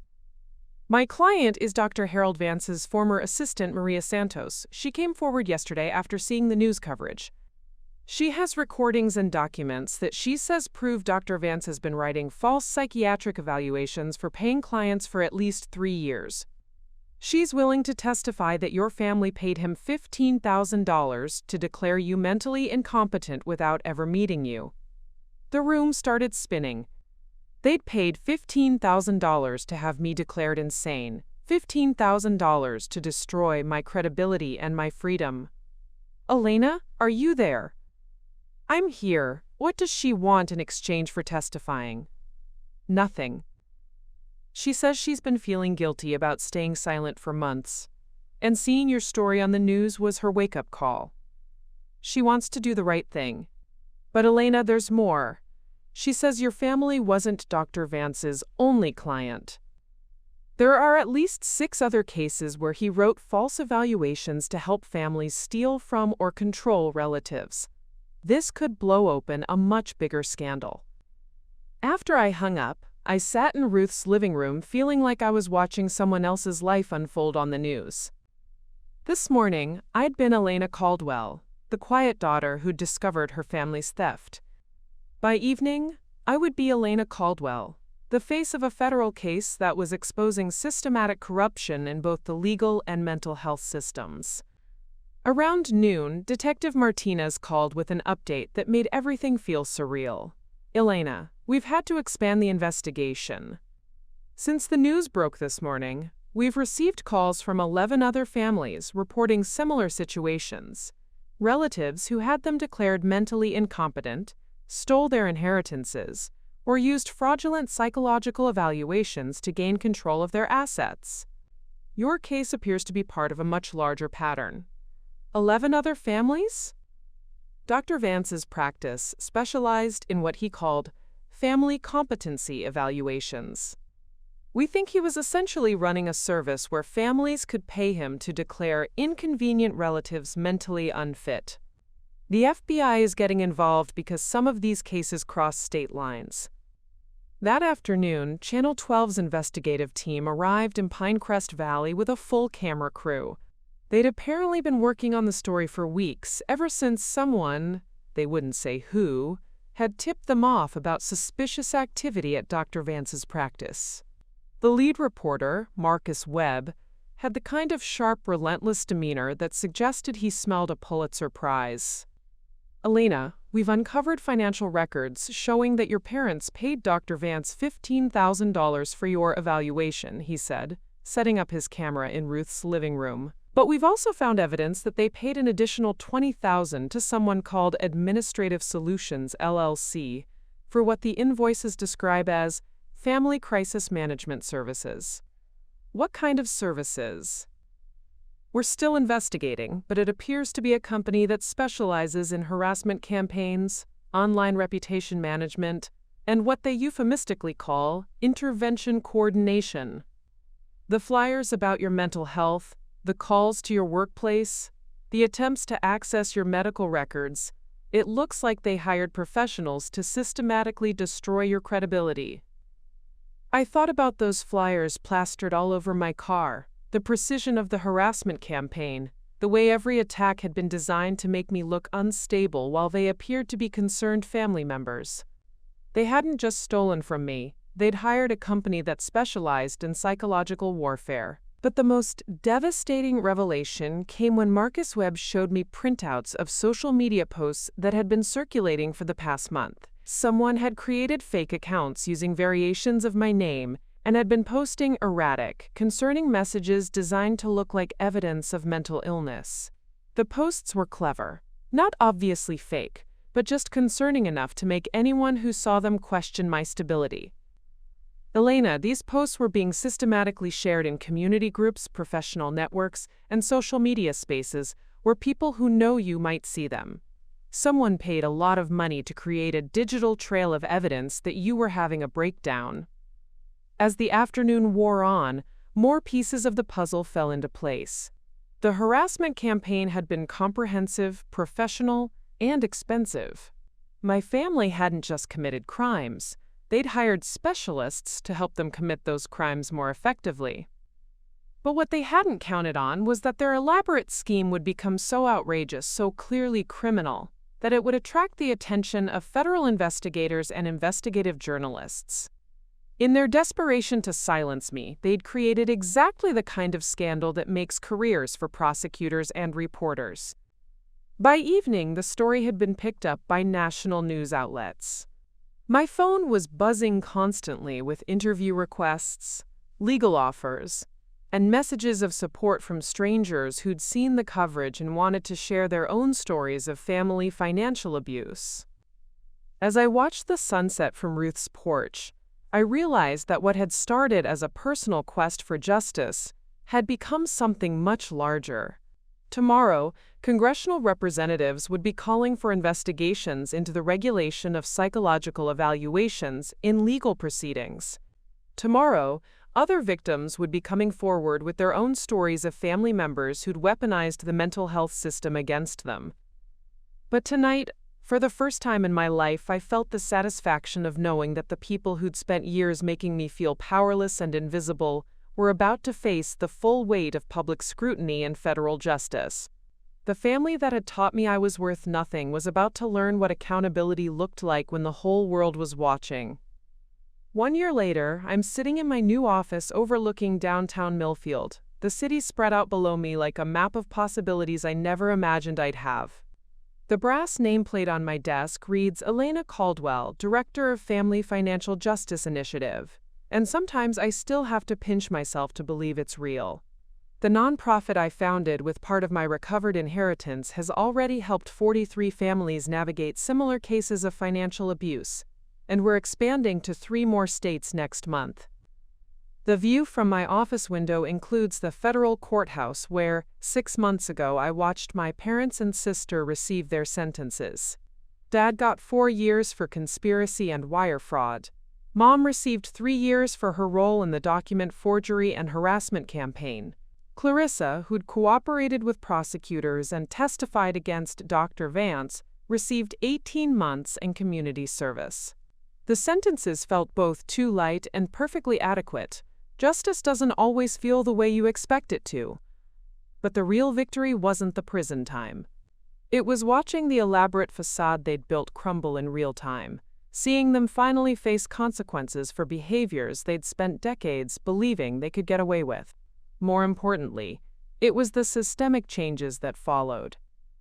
My client is Dr. Harold Vance's former assistant, Maria Santos. She came forward yesterday after seeing the news coverage. She has recordings and documents that she says prove Dr. Vance has been writing false psychiatric evaluations for paying clients for at least 3 years. She's willing to testify that your family paid him $15,000 to declare you mentally incompetent without ever meeting you. The room started spinning. They'd paid $15,000 to have me declared insane, $15,000 to destroy my credibility and my freedom. Elena, are you there? I'm here. What does she want in exchange for testifying? Nothing. She says she's been feeling guilty about staying silent for months, and seeing your story on the news was her wake-up call. She wants to do the right thing. But Elena, there's more. She says your family wasn't Dr. Vance's only client. There are at least 6 other cases where he wrote false evaluations to help families steal from or control relatives. This could blow open a much bigger scandal. After I hung up, I sat in Ruth's living room feeling like I was watching someone else's life unfold on the news. This morning, I'd been Elena Caldwell, the quiet daughter who'd discovered her family's theft. By evening, I would be Elena Caldwell, the face of a federal case that was exposing systematic corruption in both the legal and mental health systems. Around noon, Detective Martinez called with an update that made everything feel surreal. Elena, we've had to expand the investigation. Since the news broke this morning, we've received calls from 11 other families reporting similar situations. Relatives who had them declared mentally incompetent, stole their inheritances, or used fraudulent psychological evaluations to gain control of their assets. Your case appears to be part of a much larger pattern. 11 other families? Dr. Vance's practice specialized in what he called family competency evaluations. We think he was essentially running a service where families could pay him to declare inconvenient relatives mentally unfit. The FBI is getting involved because some of these cases cross state lines. That afternoon, Channel 12's investigative team arrived in Pinecrest Valley with a full camera crew. They'd apparently been working on the story for weeks, ever since someone, they wouldn't say who, had tipped them off about suspicious activity at Dr. Vance's practice. The lead reporter, Marcus Webb, had the kind of sharp, relentless demeanor that suggested he smelled a Pulitzer Prize. Elena, we've uncovered financial records showing that your parents paid Dr. Vance $15,000 for your evaluation, he said, setting up his camera in Ruth's living room. But we've also found evidence that they paid an additional $20,000 to someone called Administrative Solutions, LLC, for what the invoices describe as family crisis management services. What kind of services? We're still investigating, but it appears to be a company that specializes in harassment campaigns, online reputation management, and what they euphemistically call intervention coordination. The flyers about your mental health, the calls to your workplace, the attempts to access your medical records, it looks like they hired professionals to systematically destroy your credibility. I thought about those flyers plastered all over my car, the precision of the harassment campaign, the way every attack had been designed to make me look unstable while they appeared to be concerned family members. They hadn't just stolen from me, they'd hired a company that specialized in psychological warfare. But the most devastating revelation came when Marcus Webb showed me printouts of social media posts that had been circulating for the past month. Someone had created fake accounts using variations of my name and had been posting erratic, concerning messages designed to look like evidence of mental illness. The posts were clever, not obviously fake, but just concerning enough to make anyone who saw them question my stability. Elena, these posts were being systematically shared in community groups, professional networks, and social media spaces where people who know you might see them. Someone paid a lot of money to create a digital trail of evidence that you were having a breakdown. As the afternoon wore on, more pieces of the puzzle fell into place. The harassment campaign had been comprehensive, professional, and expensive. My family hadn't just committed crimes. They'd hired specialists to help them commit those crimes more effectively. But what they hadn't counted on was that their elaborate scheme would become so outrageous, so clearly criminal, that it would attract the attention of federal investigators and investigative journalists. In their desperation to silence me, they'd created exactly the kind of scandal that makes careers for prosecutors and reporters. By evening, the story had been picked up by national news outlets. My phone was buzzing constantly with interview requests, legal offers, and messages of support from strangers who'd seen the coverage and wanted to share their own stories of family financial abuse. As I watched the sunset from Ruth's porch, I realized that what had started as a personal quest for justice had become something much larger. Tomorrow, congressional representatives would be calling for investigations into the regulation of psychological evaluations in legal proceedings. Tomorrow, other victims would be coming forward with their own stories of family members who'd weaponized the mental health system against them. But tonight, for the first time in my life, I felt the satisfaction of knowing that the people who'd spent years making me feel powerless and invisible were about to face the full weight of public scrutiny and federal justice. The family that had taught me I was worth nothing was about to learn what accountability looked like when the whole world was watching. 1 year later, I'm sitting in my new office overlooking downtown Millfield, the city spread out below me like a map of possibilities I never imagined I'd have. The brass nameplate on my desk reads Elena Caldwell, Director of Family Financial Justice Initiative. And sometimes I still have to pinch myself to believe it's real. The nonprofit I founded with part of my recovered inheritance has already helped 43 families navigate similar cases of financial abuse, and we're expanding to 3 more states next month. The view from my office window includes the federal courthouse where, 6 months ago, I watched my parents and sister receive their sentences. Dad got 4 years for conspiracy and wire fraud. Mom received 3 years for her role in the document forgery and harassment campaign. Clarissa, who'd cooperated with prosecutors and testified against Dr. Vance, received 18 months in community service. The sentences felt both too light and perfectly adequate. Justice doesn't always feel the way you expect it to. But the real victory wasn't the prison time. It was watching the elaborate facade they'd built crumble in real time. Seeing them finally face consequences for behaviors they'd spent decades believing they could get away with. More importantly, it was the systemic changes that followed.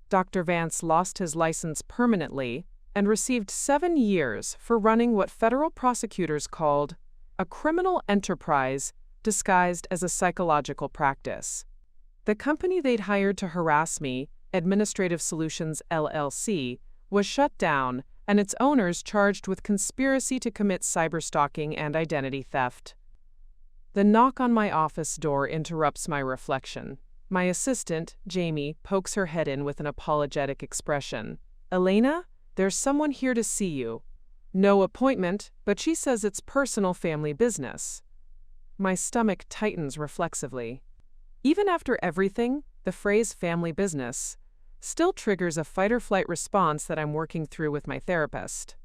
Dr. Vance lost his license permanently and received 7 years for running what federal prosecutors called a criminal enterprise disguised as a psychological practice. The company they'd hired to harass me, Administrative Solutions LLC, was shut down, and its owners charged with conspiracy to commit cyberstalking and identity theft. The knock on my office door interrupts my reflection. My assistant, Jamie, pokes her head in with an apologetic expression. "Elena, there's someone here to see you. No appointment, but she says it's personal family business." My stomach tightens reflexively. Even after everything, the phrase family business still triggers a fight-or-flight response that I'm working through with my therapist.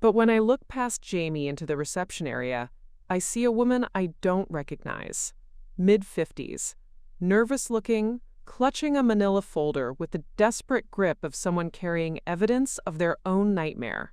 But when I look past Jamie into the reception area, I see a woman I don't recognize. Mid-50s, nervous-looking, clutching a manila folder with the desperate grip of someone carrying evidence of their own nightmare.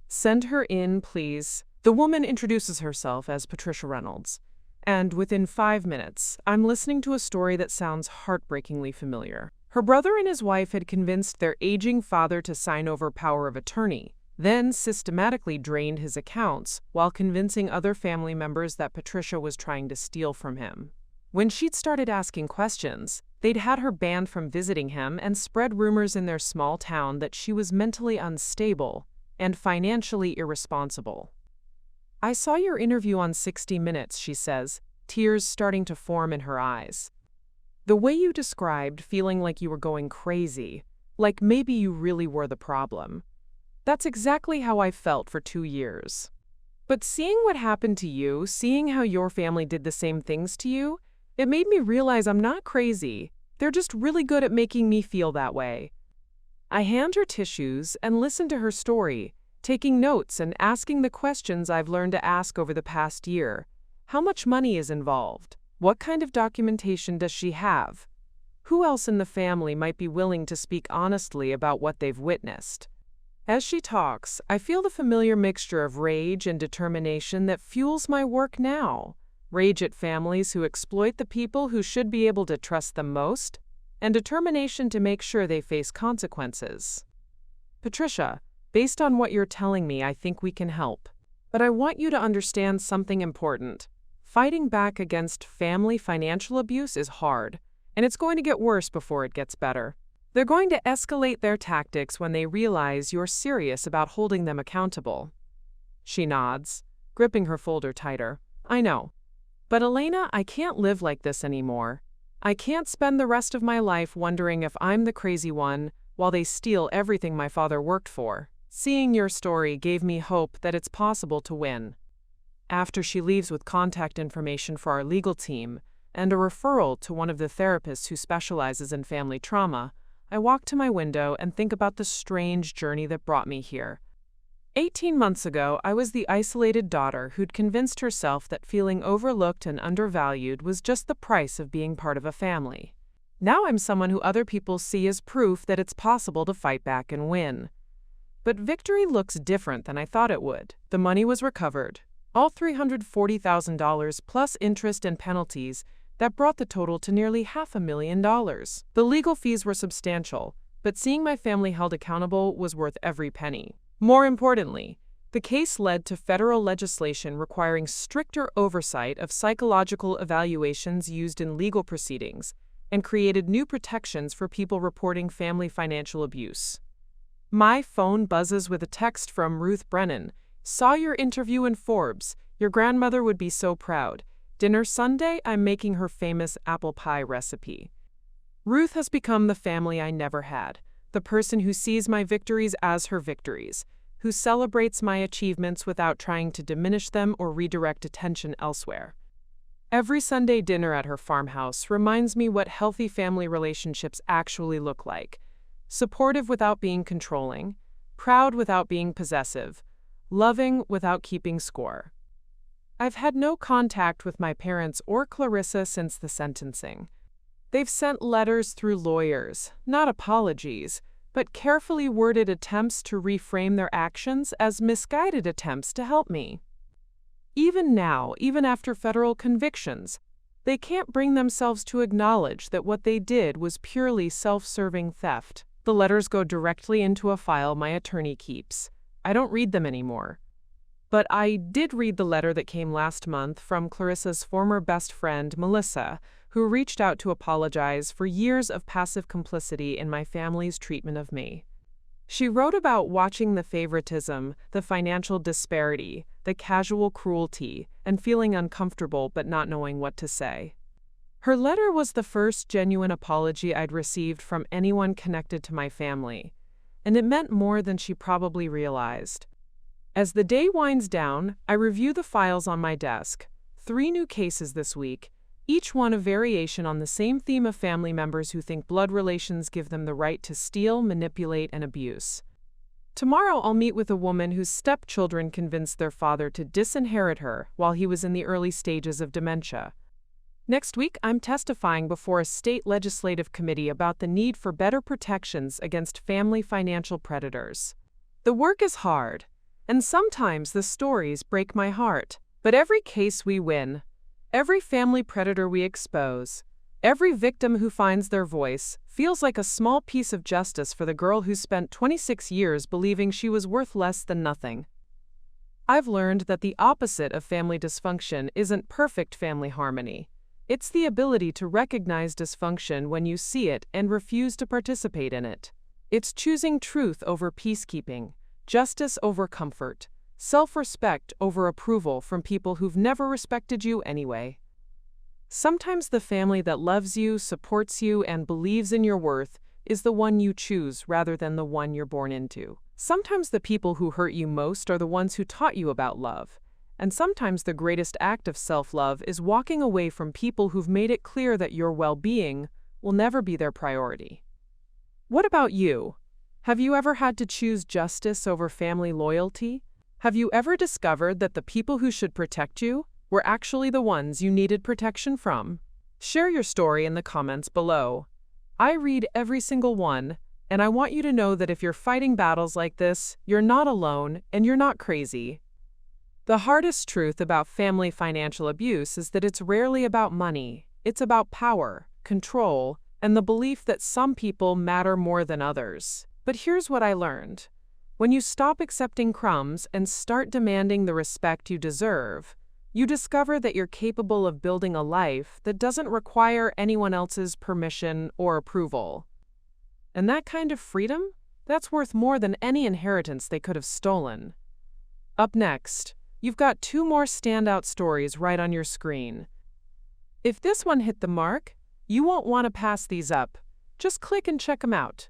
"Send her in, please." The woman introduces herself as Patricia Reynolds, and within 5 minutes, I'm listening to a story that sounds heartbreakingly familiar. Her brother and his wife had convinced their aging father to sign over power of attorney, then systematically drained his accounts while convincing other family members that Patricia was trying to steal from him. When she'd started asking questions, they'd had her banned from visiting him and spread rumors in their small town that she was mentally unstable and financially irresponsible. "I saw your interview on 60 Minutes, she says, tears starting to form in her eyes. "The way you described feeling like you were going crazy, like maybe you really were the problem. That's exactly how I felt for 2 years. But seeing what happened to you, seeing how your family did the same things to you, it made me realize I'm not crazy. They're just really good at making me feel that way." I hand her tissues and listen to her story, taking notes and asking the questions I've learned to ask over the past year. How much money is involved? What kind of documentation does she have? Who else in the family might be willing to speak honestly about what they've witnessed? As she talks, I feel the familiar mixture of rage and determination that fuels my work now. Rage at families who exploit the people who should be able to trust them most, and determination to make sure they face consequences. "Patricia, based on what you're telling me, I think we can help. But I want you to understand something important. Fighting back against family financial abuse is hard, and it's going to get worse before it gets better. They're going to escalate their tactics when they realize you're serious about holding them accountable." She nods, gripping her folder tighter. "I know. But Elena, I can't live like this anymore. I can't spend the rest of my life wondering if I'm the crazy one while they steal everything my father worked for." Seeing your story gave me hope that it's possible to win. After she leaves with contact information for our legal team and a referral to one of the therapists who specializes in family trauma, I walk to my window and think about the strange journey that brought me here. 18 months ago, I was the isolated daughter who'd convinced herself that feeling overlooked and undervalued was just the price of being part of a family. Now I'm someone who other people see as proof that it's possible to fight back and win. But victory looks different than I thought it would. The money was recovered, all $340,000 plus interest and penalties. That brought the total to nearly $500,000. The legal fees were substantial, but seeing my family held accountable was worth every penny. More importantly, the case led to federal legislation requiring stricter oversight of psychological evaluations used in legal proceedings and created new protections for people reporting family financial abuse. My phone buzzes with a text from Ruth Brennan. "Saw your interview in Forbes. Your grandmother would be so proud. Dinner Sunday, I'm making her famous apple pie recipe." Ruth has become the family I never had, the person who sees my victories as her victories, who celebrates my achievements without trying to diminish them or redirect attention elsewhere. Every Sunday dinner at her farmhouse reminds me what healthy family relationships actually look like. Supportive without being controlling, proud without being possessive, loving without keeping score. I've had no contact with my parents or Clarissa since the sentencing. They've sent letters through lawyers, not apologies, but carefully worded attempts to reframe their actions as misguided attempts to help me. Even now, even after federal convictions, They can't bring themselves to acknowledge that what they did was purely self-serving theft. The letters go directly into a file my attorney keeps. I don't read them anymore. But I did read the letter that came last month from Clarissa's former best friend, Melissa, who reached out to apologize for years of passive complicity in my family's treatment of me. She wrote about watching the favoritism, the financial disparity, the casual cruelty, and feeling uncomfortable but not knowing what to say. Her letter was the first genuine apology I'd received from anyone connected to my family, and it meant more than she probably realized. As the day winds down, I review the files on my desk. 3 new cases this week, each one a variation on the same theme of family members who think blood relations give them the right to steal, manipulate, and abuse. Tomorrow I'll meet with a woman whose stepchildren convinced their father to disinherit her while he was in the early stages of dementia. Next week, I'm testifying before a state legislative committee about the need for better protections against family financial predators. The work is hard, and sometimes the stories break my heart. But every case we win, every family predator we expose, every victim who finds their voice feels like a small piece of justice for the girl who spent 26 years believing she was worth less than nothing. I've learned that the opposite of family dysfunction isn't perfect family harmony. It's the ability to recognize dysfunction when you see it and refuse to participate in it. It's choosing truth over peacekeeping, justice over comfort, self-respect over approval from people who've never respected you anyway. Sometimes the family that loves you, supports you, and believes in your worth is the one you choose rather than the one you're born into. Sometimes the people who hurt you most are the ones who taught you about love. And sometimes the greatest act of self-love is walking away from people who've made it clear that your well-being will never be their priority. What about you? Have you ever had to choose justice over family loyalty? Have you ever discovered that the people who should protect you were actually the ones you needed protection from? Share your story in the comments below. I read every single one, and I want you to know that if you're fighting battles like this, you're not alone and you're not crazy. The hardest truth about family financial abuse is that it's rarely about money. It's about power, control, and the belief that some people matter more than others. But here's what I learned. When you stop accepting crumbs and start demanding the respect you deserve, you discover that you're capable of building a life that doesn't require anyone else's permission or approval. And that kind of freedom? That's worth more than any inheritance they could have stolen. Up next, you've got 2 more standout stories right on your screen. If this one hit the mark, you won't want to pass these up. Just click and check them out.